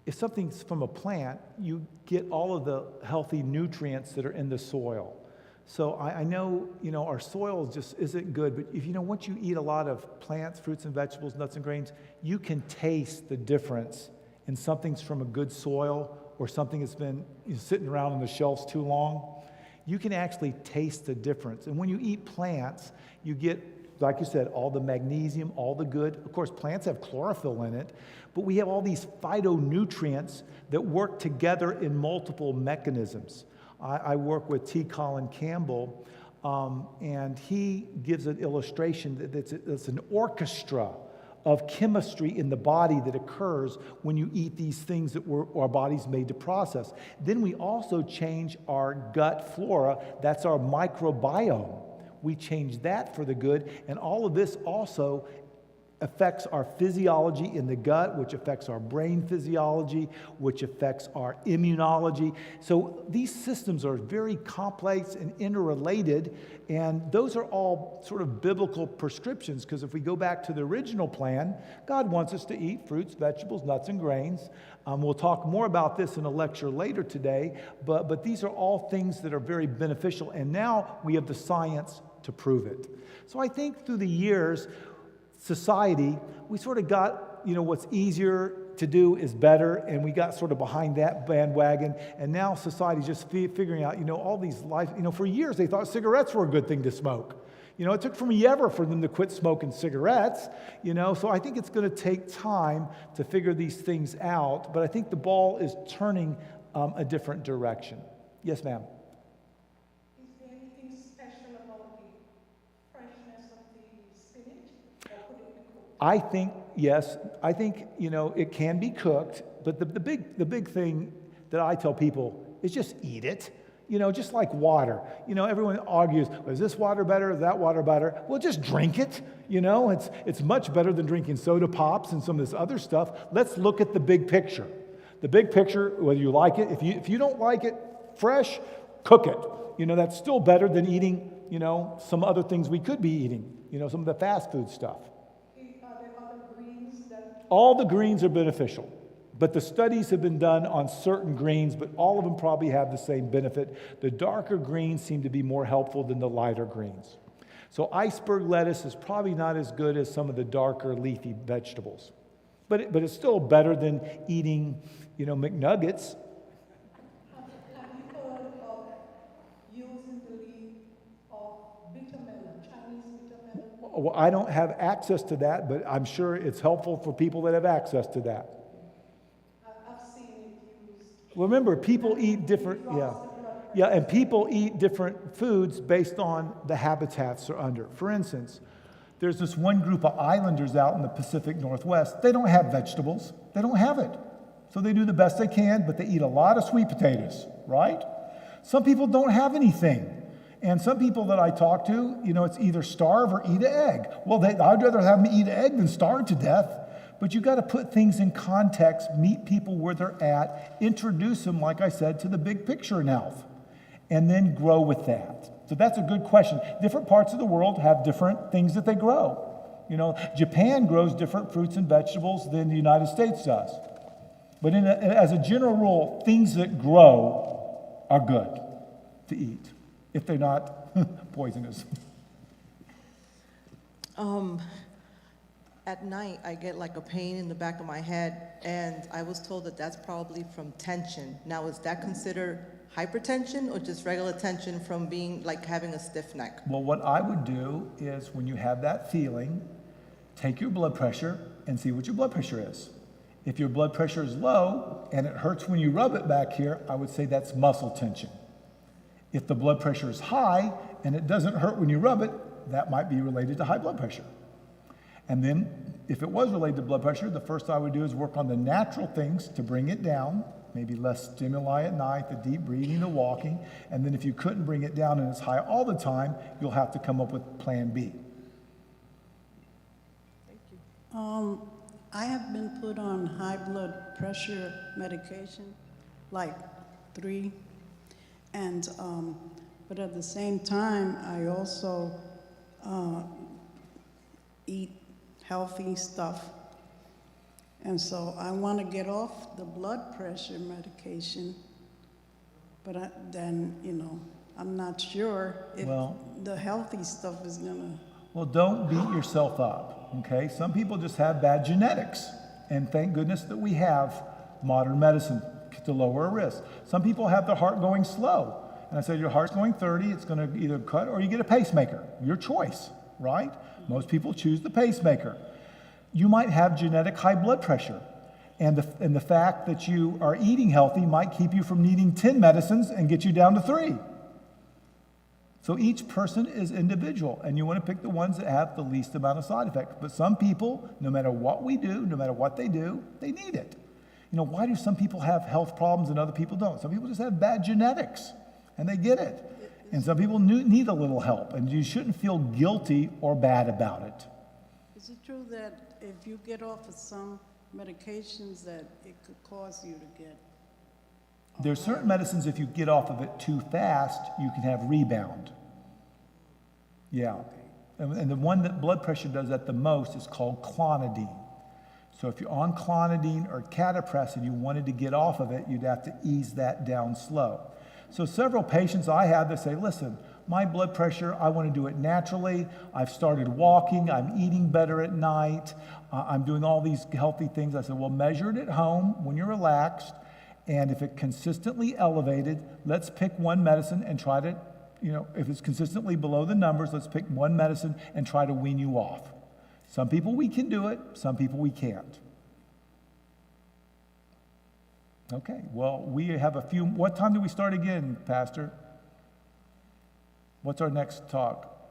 B: if something's from a plant, you get all of the healthy nutrients that are in the soil. So I know, our soil just isn't good, but if once you eat a lot of plants, fruits and vegetables, nuts and grains, you can taste the difference in something's from a good soil or something that's been sitting around on the shelves too long. You can actually taste the difference. And when you eat plants, you get, like you said, all the magnesium, all the good. Of course, plants have chlorophyll in it, but we have all these phytonutrients that work together in multiple mechanisms. I work with T. Colin Campbell, and he gives an illustration that it's an orchestra of chemistry in the body that occurs when you eat these things that our body's made to process. Then we also change our gut flora. That's our microbiome. We change that for the good, and all of this also affects our physiology in the gut, which affects our brain physiology, which affects our immunology. So these systems are very complex and interrelated, and those are all sort of biblical prescriptions, because if we go back to the original plan, God wants us to eat fruits, vegetables, nuts, and grains. We'll talk more about this in a lecture later today, but these are all things that are very beneficial, and now we have the science to prove it. So I think through the years, society, we sort of got, what's easier to do is better, and we got sort of behind that bandwagon, and now society's just figuring out, all these life, for years they thought cigarettes were a good thing to smoke. It took forever for them to quit smoking cigarettes, so I think it's going to take time to figure these things out, but I think the ball is turning a different direction. Yes, ma'am. I think, yes, it can be cooked, but the big thing that I tell people is just eat it, just like water. Everyone argues, is this water better, is that water better? Well, just drink it, it's much better than drinking soda pops and some of this other stuff. Let's look at the big picture. The big picture, whether you like it, if you don't like it fresh, cook it. That's still better than eating, some other things we could be eating, some of the fast food stuff. All the greens are beneficial, but the studies have been done on certain greens, but all of them probably have the same benefit. The darker greens seem to be more helpful than the lighter greens. So iceberg lettuce is probably not as good as some of the darker leafy vegetables, but it's still better than eating, McNuggets.
D: Have you heard of using the leaf of bitter melon, Chinese bitter melon?
B: Well, I don't have access to that, but I'm sure it's helpful for people that have access to that.
D: I've seen it used.
B: Remember, people eat different, yeah. Yeah, and people eat different foods based on the habitats they're under. For instance, there's this one group of islanders out in the Pacific Northwest. They don't have vegetables. They don't have it. So they do the best they can, but they eat a lot of sweet potatoes, right? Some people don't have anything. And some people that I talk to, it's either starve or eat an egg. Well, I'd rather have them eat an egg than starve to death. But you got to put things in context, meet people where they're at, introduce them, like I said, to the big picture now, and then grow with that. So that's a good question. Different parts of the world have different things that they grow. Japan grows different fruits and vegetables than the United States does. But as a general rule, things that grow are good to eat, if they're not poisonous.
E: At night, I get like a pain in the back of my head, and I was told that that's probably from tension. Now, is that considered hypertension or just regular tension from being like having a stiff neck?
B: Well, what I would do is when you have that feeling, take your blood pressure and see what your blood pressure is. If your blood pressure is low and it hurts when you rub it back here, I would say that's muscle tension. If the blood pressure is high and it doesn't hurt when you rub it, that might be related to high blood pressure. And then if it was related to blood pressure, the first I would do is work on the natural things to bring it down, maybe less stimuli at night, the deep breathing, the walking. And then if you couldn't bring it down and it's high all the time, you'll have to come up with plan B.
F: I have been put on high blood pressure medication, like 3, and but at the same time, I also eat healthy stuff, and so I want to get off the blood pressure medication, but I'm not sure if the healthy stuff is gonna.
B: Well, don't beat yourself up, okay? Some people just have bad genetics, and thank goodness that we have modern medicine to lower a risk. Some people have their heart going slow, and I said, your heart's going 30, it's gonna either cut or you get a pacemaker, your choice, right? Most people choose the pacemaker. You might have genetic high blood pressure, and the fact that you are eating healthy might keep you from needing 10 medicines and get you down to 3. So each person is individual, and you want to pick the ones that have the least amount of side effects. But some people, no matter what we do, no matter what they do, they need it. Why do some people have health problems and other people don't? Some people just have bad genetics, and they get it. And some people need a little help, and you shouldn't feel guilty or bad about it.
F: Is it true that if you get off of some medications that it could cause you to get?
B: There's certain medicines, if you get off of it too fast, you can have rebound. Yeah. And the one that blood pressure does that the most is called clonidine. So if you're on clonidine or catapress and you wanted to get off of it, you'd have to ease that down slow. So several patients I have that say, listen, my blood pressure, I want to do it naturally. I've started walking. I'm eating better at night. I'm doing all these healthy things. I said, well, measure it at home when you're relaxed. And if it's consistently elevated, let's pick one medicine and try to, if it's consistently below the numbers, let's pick one medicine and try to wean you off. Some people we can do it, some people we can't. Okay, well, we have a few. What time do we start again, Pastor? What's our next talk?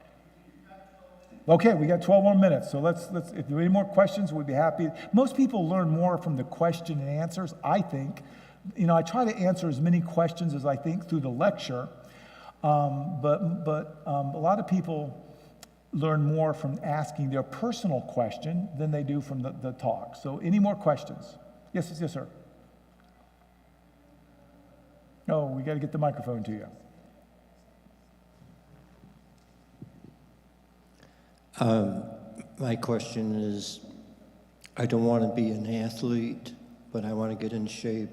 B: Okay, we got 12 more minutes, so let's if there are any more questions, we'd be happy. Most people learn more from the question and answers, I think. I try to answer as many questions as I think through the lecture, but a lot of people learn more from asking their personal question than they do from the talk. So any more questions? Yes, sir. No, we got to get the microphone to you.
C: My question is, I don't want to be an athlete, but I want to get in shape.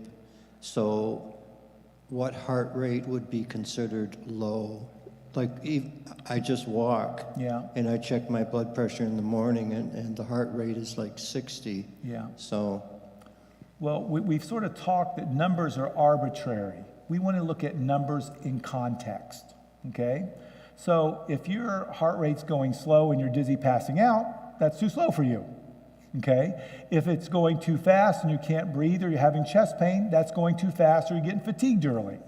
C: So what heart rate would be considered low? Like, I just walk, and I check my blood pressure in the morning, and the heart rate is like 60.
B: Yeah.
C: So,
B: well, we've sort of talked that numbers are arbitrary. We want to look at numbers in context, okay? So if your heart rate's going slow and you're dizzy passing out, that's too slow for you, okay? If it's going too fast and you can't breathe or you're having chest pain, that's going too fast or you're getting fatigued early.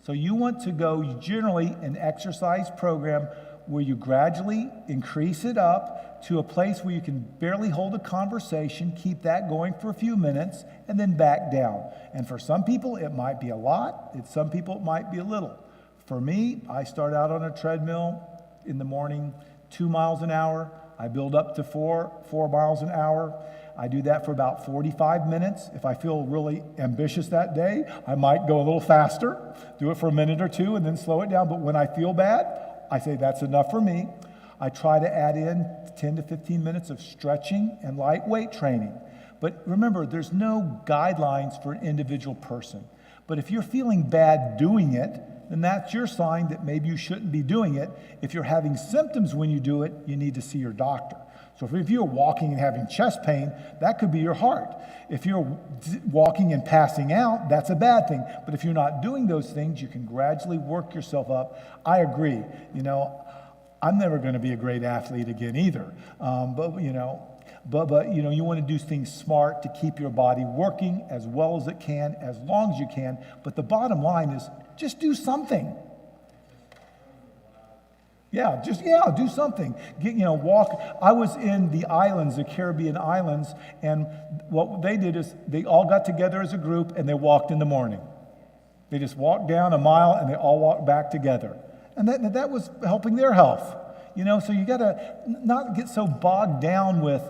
B: So you want to go generally an exercise program where you gradually increase it up to a place where you can barely hold a conversation, keep that going for a few minutes, and then back down. And for some people, it might be a lot. Some people, it might be a little. For me, I start out on a treadmill in the morning, 2 miles an hour. I build up to 4 miles an hour. I do that for about 45 minutes. If I feel really ambitious that day, I might go a little faster, do it for a minute or two, and then slow it down. But when I feel bad, I say that's enough for me. I try to add in 10 to 15 minutes of stretching and light weight training. But remember, there's no guidelines for an individual person. But if you're feeling bad doing it, then that's your sign that maybe you shouldn't be doing it. If you're having symptoms when you do it, you need to see your doctor. So if you're walking and having chest pain, that could be your heart. If you're walking and passing out, that's a bad thing. But if you're not doing those things, you can gradually work yourself up. I agree. I'm never going to be a great athlete again either. But you want to do things smart to keep your body working as well as it can, as long as you can. But the bottom line is just do something. Do something. Walk. I was in the islands, the Caribbean islands, and what they did is they all got together as a group and they walked in the morning. They just walked down a mile and they all walked back together. And that was helping their health. So you got to not get so bogged down with,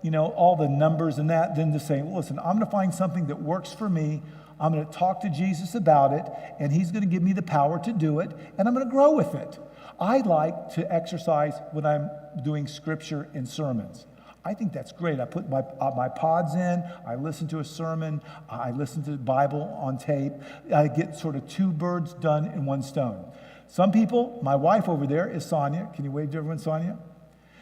B: all the numbers and that, then to say, listen, I'm going to find something that works for me. I'm going to talk to Jesus about it, and he's going to give me the power to do it, and I'm going to grow with it. I like to exercise when I'm doing scripture and sermons. I think that's great. I put my pods in, I listen to a sermon, I listen to the Bible on tape. I get sort of 2 birds done in 1 stone. Some people, my wife over there is Sonia. Can you wave to everyone, Sonia?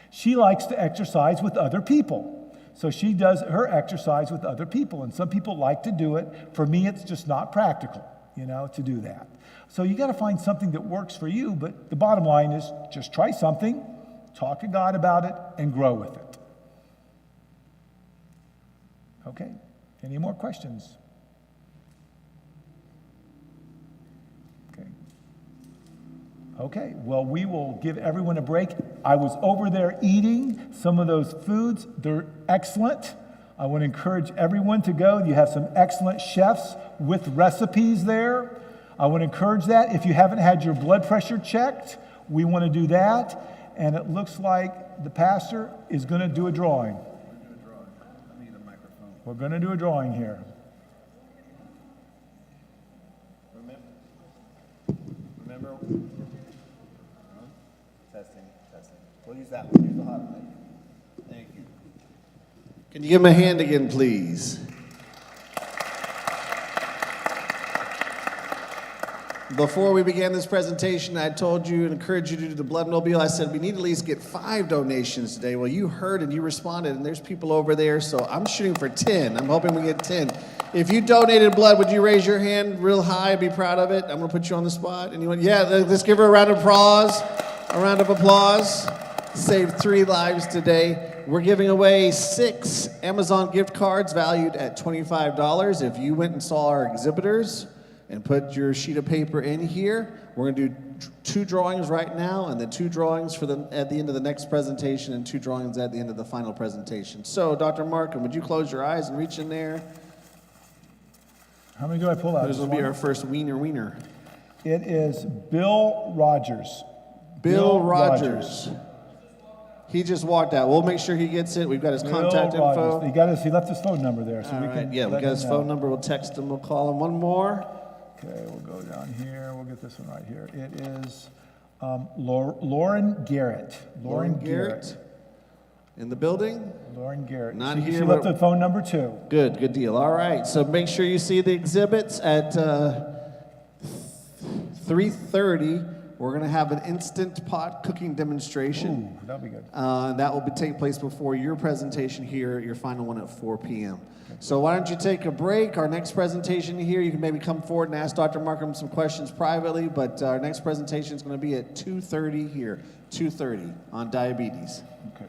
B: She likes to exercise with other people. So she does her exercise with other people, and some people like to do it. For me, it's just not practical, to do that. So you got to find something that works for you, but the bottom line is just try something, talk to God about it, and grow with it. Okay, any more questions? Okay, well, we will give everyone a break. I was over there eating some of those foods. They're excellent. I want to encourage everyone to go. You have some excellent chefs with recipes there. I want to encourage that. If you haven't had your blood pressure checked, we want to do that. And it looks like the pastor is going to do a drawing.
A: I need a microphone.
B: We're going to do a drawing here.
A: Remember? Testing. We'll use that one. Use the hot mic. Thank you. Can you give him a hand again, please? Before we began this presentation, I told you and encouraged you to do the Bloodmobile. I said we need at least get 5 donations today. Well, you heard and you responded, and there's people over there, so I'm shooting for 10. I'm hoping we get 10. If you donated blood, would you raise your hand real high? Be proud of it. I'm going to put you on the spot. Anyone? Yeah, let's give her a round of applause. A round of applause. Saved 3 lives today. We're giving away 6 Amazon gift cards valued at $25. If you went and saw our exhibitors and put your sheet of paper in here, we're going to do 2 drawings right now, and then 2 drawings at the end of the next presentation, and 2 drawings at the end of the final presentation. So, Dr. Markham, would you close your eyes and reach in there?
B: How many do I pull out?
A: This will be our first wiener.
B: It is Bill Rogers.
A: Bill Rogers. He just walked out. We'll make sure he gets it. We've got his contact
B: Bill
A: info.
B: Rogers. He left his phone number there, so
A: All
B: we
A: right.
B: can.
A: Yeah, we
B: let
A: got
B: him
A: his
B: know.
A: phone number. We'll text him. We'll call him. One more.
B: Okay, we'll go down here. We'll get this one right here. It is Lauren Garrett.
A: Lauren Garrett. In the building?
B: Lauren Garrett.
A: Not
B: she,
A: here,
B: She left
A: but-
B: the phone number too.
A: Good deal. All right. So make sure you see the exhibits at 3:30. We're going to have an instant pot cooking demonstration.
B: Ooh, that'll be good.
A: That will take place before your presentation here, your final one at 4 p.m. So why don't you take a break? Our next presentation here, you can maybe come forward and ask Dr. Markham some questions privately, but our next presentation is going to be at 2:30 here, 2:30 on diabetes.
B: Okay.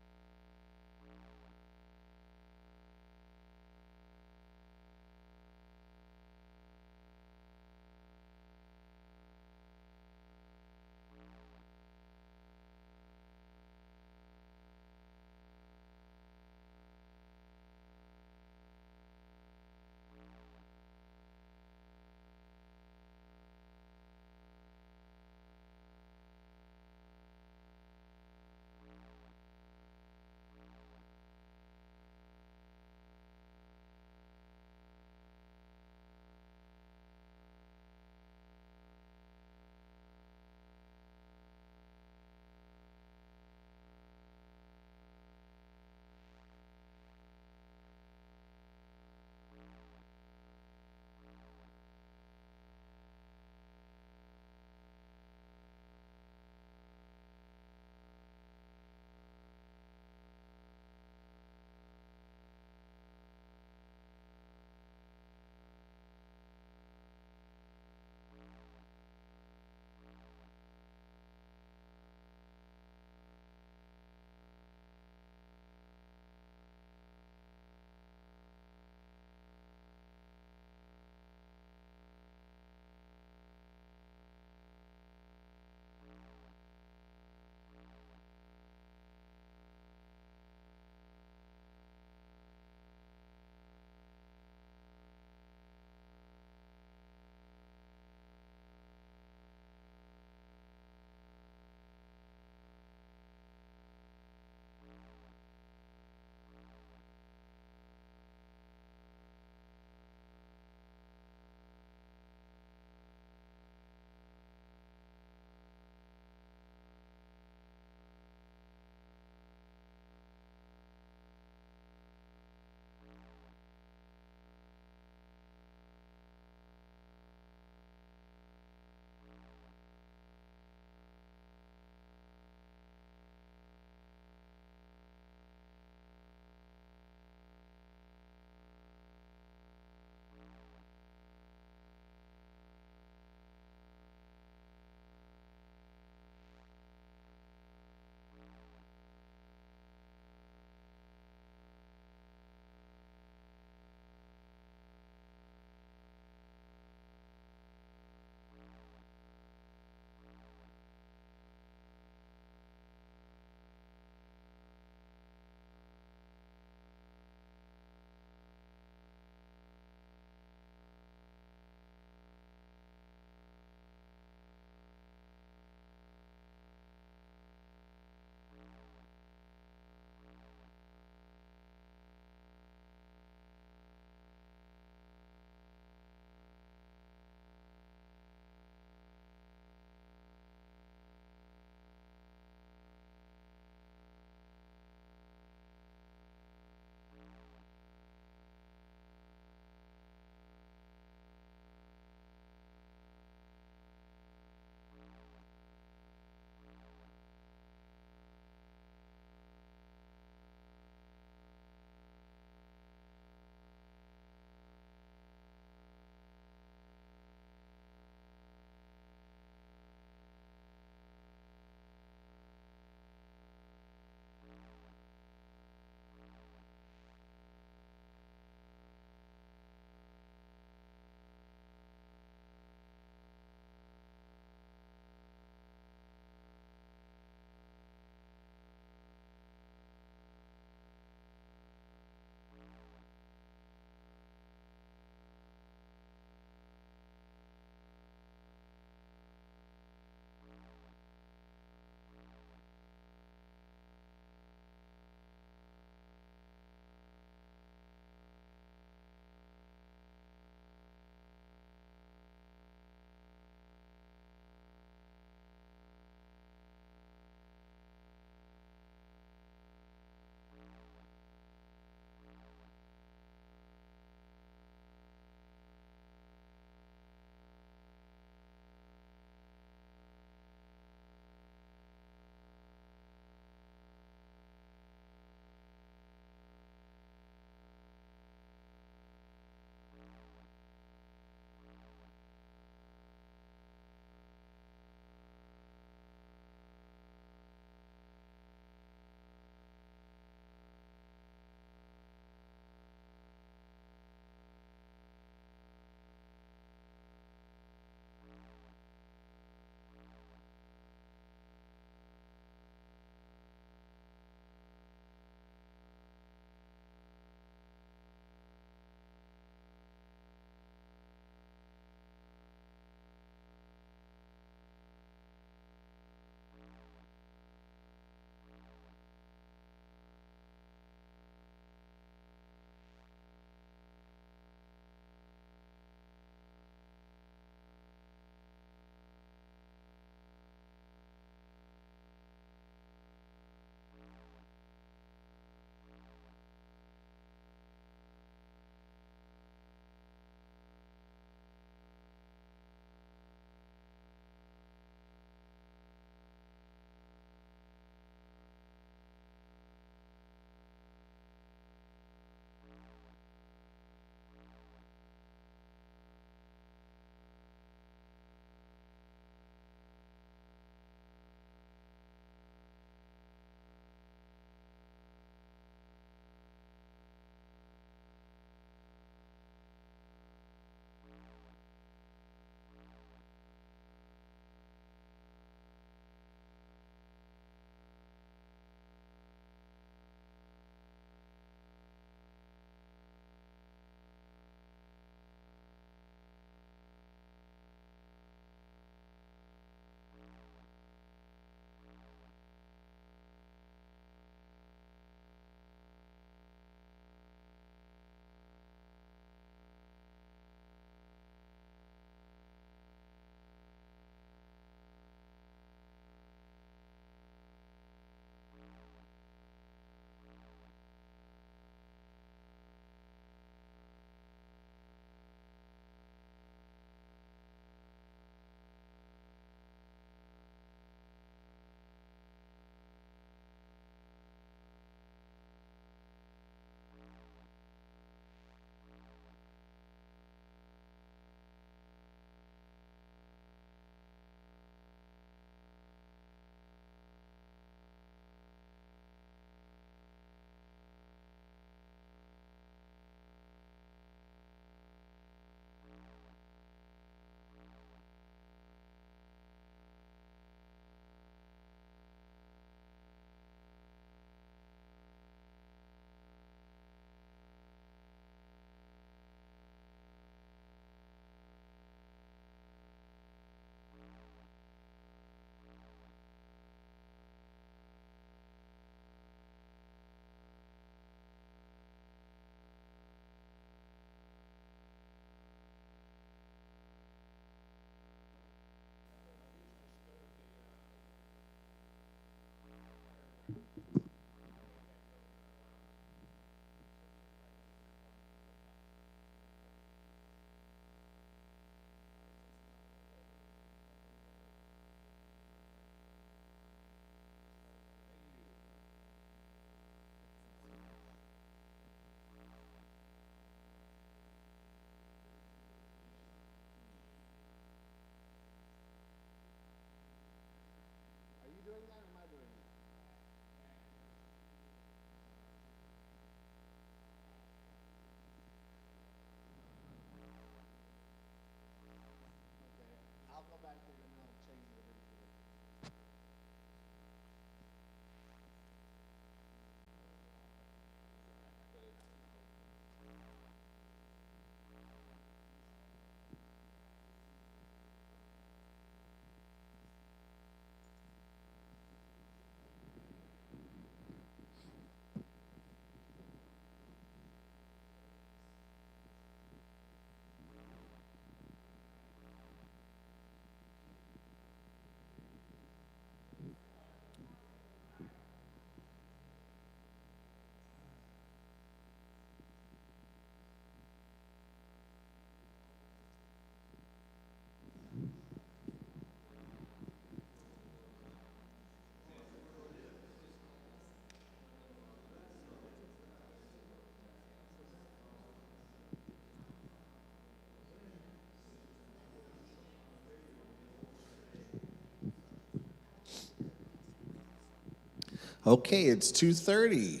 A: Okay, it's 2:30.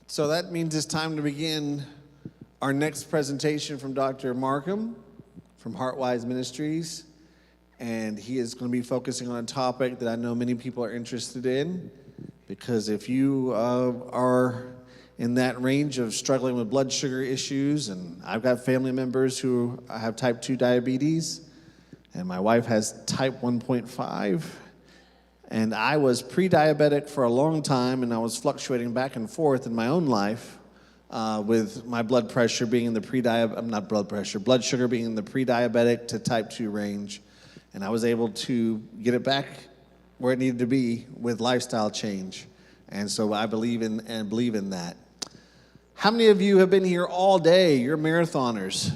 A: So that means it's time to begin our next presentation from Dr. Markham from Heartwise Ministries. And he is going to be focusing on a topic that I know many people are interested in, because if you are in that range of struggling with blood sugar issues, and I've got family members who have type 2 diabetes, and my wife has type 1.5, and I was pre-diabetic for a long time, and I was fluctuating back and forth in my own life with my blood pressure being in the blood sugar being in the pre-diabetic to type 2 range. And I was able to get it back where it needed to be with lifestyle change. And so I believe in that. How many of you have been here all day? You're marathoners.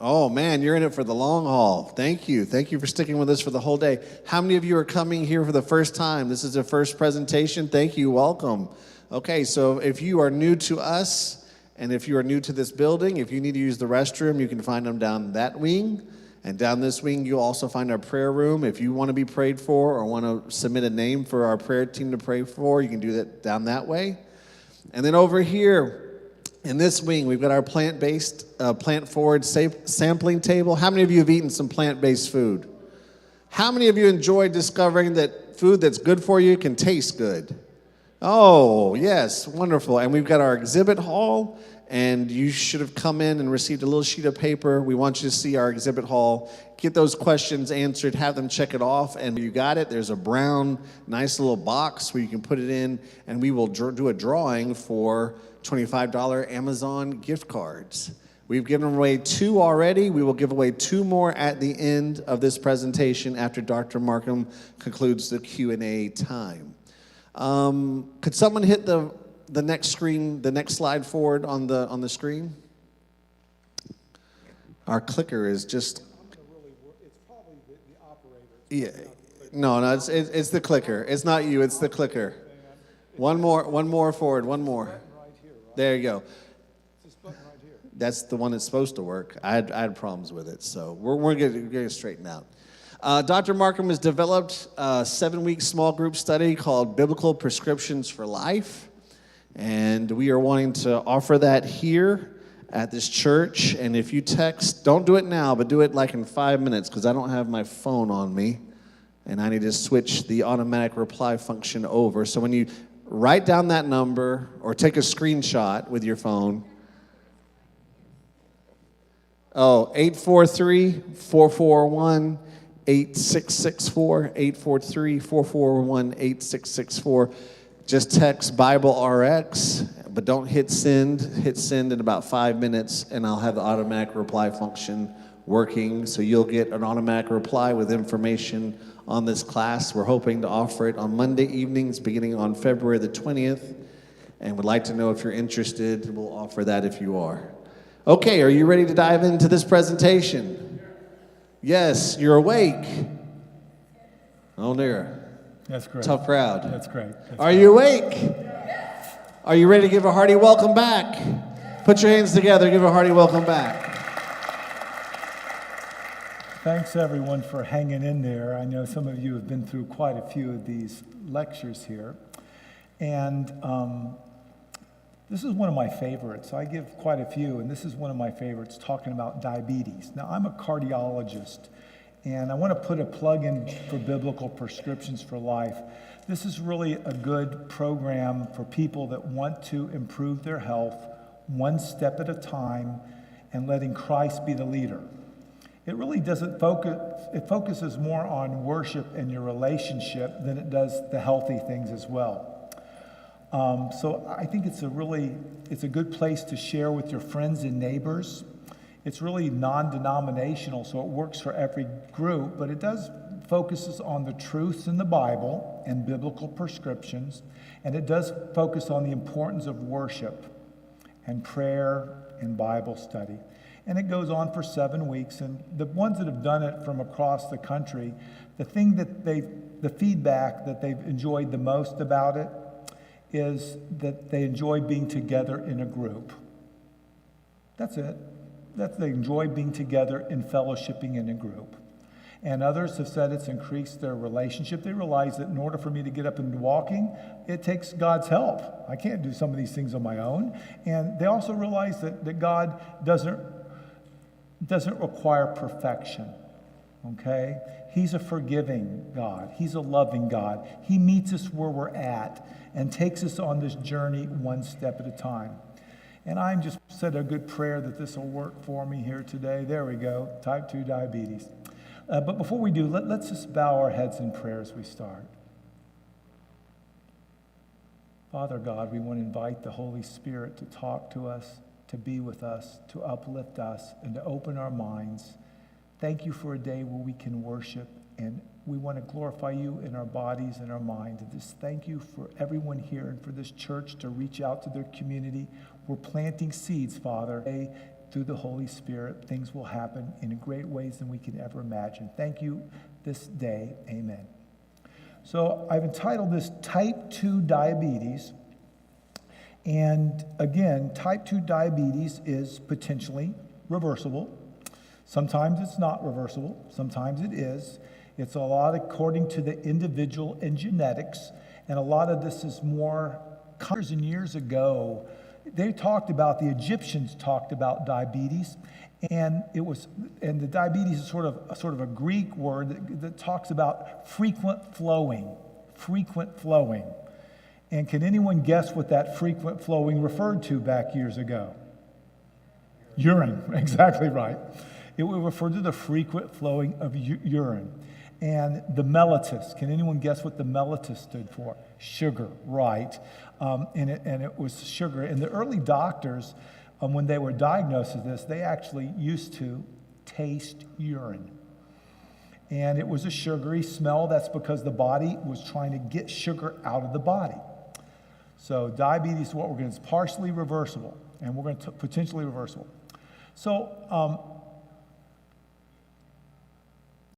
A: Oh man, you're in it for the long haul. Thank you. Thank you for sticking with us for the whole day. How many of you are coming here for the first time? This is the first presentation. Thank you. Welcome. Okay, so if you are new to us, and if you are new to this building, if you need to use the restroom, you can find them down that wing. And down this wing, you'll also find our prayer room. If you want to be prayed for or want to submit a name for our prayer team to pray for, you can do that down that way. And then over here, in this wing, we've got our plant-based, plant-forward sampling table. How many of you have eaten some plant-based food? How many of you enjoyed discovering that food that's good for you can taste good? Oh, yes, wonderful. And we've got our exhibit hall, and you should have come in and received a little sheet of paper. We want you to see our exhibit hall, get those questions answered, have them check it off, and you got it. There's a brown, nice little box where you can put it in, and we will do a drawing for $25 Amazon gift cards. We've given away 2 already. We will give away 2 more at the end of this presentation after Dr. Markham concludes the Q&A time. Could someone hit the next screen, the next slide forward on the screen? Our clicker is just.
B: It's probably the operator.
A: Yeah, no, it's the clicker. It's not you. It's the clicker. One more forward. One more. There you go.
B: It's this button right here.
A: That's the one that's supposed to work. I had problems with it, so we're getting it straightened out. Dr. Markham has developed a 7-week small group study called Biblical Prescriptions for Life, and we are wanting to offer that here at this church. And if you text, don't do it now, but do it like in 5 minutes, because I don't have my phone on me, and I need to switch the automatic reply function over. So when you write down that number or take a screenshot with your phone. 843-441-8664, 843-441-8664. Just text Bible RX, but don't hit send. Hit send in about 5 minutes, and I'll have the automatic reply function working, so you'll get an automatic reply with information on this class. We're hoping to offer it on Monday evenings beginning on February the 20th, and would like to know if you're interested. We'll offer that if you are. Okay, are you ready to dive into this presentation? Yes, you're awake. Oh dear.
B: That's great.
A: Tough crowd.
B: That's great.
A: Are you awake? Are you ready to give a hearty welcome back? Put your hands together, give a hearty welcome back.
B: Thanks, everyone, for hanging in there. I know some of you have been through quite a few of these lectures here. And this is one of my favorites. I give quite a few, and this is one of my favorites, talking about diabetes. Now, I'm a cardiologist, and I want to put a plug in for Biblical Prescriptions for Life. This is really a good program for people that want to improve their health one step at a time and letting Christ be the leader. It really doesn't focus, it focuses more on worship and your relationship than it does the healthy things as well. So I think it's a good place to share with your friends and neighbors. It's really non-denominational, so it works for every group, but it does focuses on the truths in the Bible and biblical prescriptions, and it does focus on the importance of worship and prayer and Bible study. And it goes on for 7 weeks, and the ones that have done it from across the country, the feedback that they've enjoyed the most about it is that they enjoy being together in a group. That's it. They enjoy being together and fellowshipping in a group. And others have said it's increased their relationship. They realize that in order for me to get up and walking, it takes God's help. I can't do some of these things on my own. And they also realize that God doesn't require perfection, okay? He's a forgiving God. He's a loving God. He meets us where we're at and takes us on this journey one step at a time. And I'm just said a good prayer that this will work for me here today. There we go, type 2 diabetes. But before we do, let's just bow our heads in prayer as we start. Father God, we want to invite the Holy Spirit to talk to us, to be with us, to uplift us, and to open our minds. Thank you for a day where we can worship, and we want to glorify you in our bodies and our minds. And just thank you for everyone here and for this church to reach out to their community. We're planting seeds, Father. Through the Holy Spirit, things will happen in great ways than we can ever imagine. Thank you this day. Amen. So I've entitled this Type 2 Diabetes. And again, type 2 diabetes is potentially reversible. Sometimes it's not reversible. Sometimes it is. It's a lot according to the individual and genetics. And a lot of this is more years and years ago. They talked about, the Egyptians talked about diabetes, and the diabetes is sort of a Greek word that talks about frequent flowing. And can anyone guess what that frequent flowing referred to back years ago? Urine, exactly right. It would refer to the frequent flowing of urine. And the mellitus, can anyone guess what the mellitus stood for? Sugar, right. And it was sugar. And the early doctors, when they were diagnosed with this, they actually used to taste urine. And it was a sugary smell. That's because the body was trying to get sugar out of the body. So diabetes, what we're going to, is partially reversible, and we're going to potentially reversible. So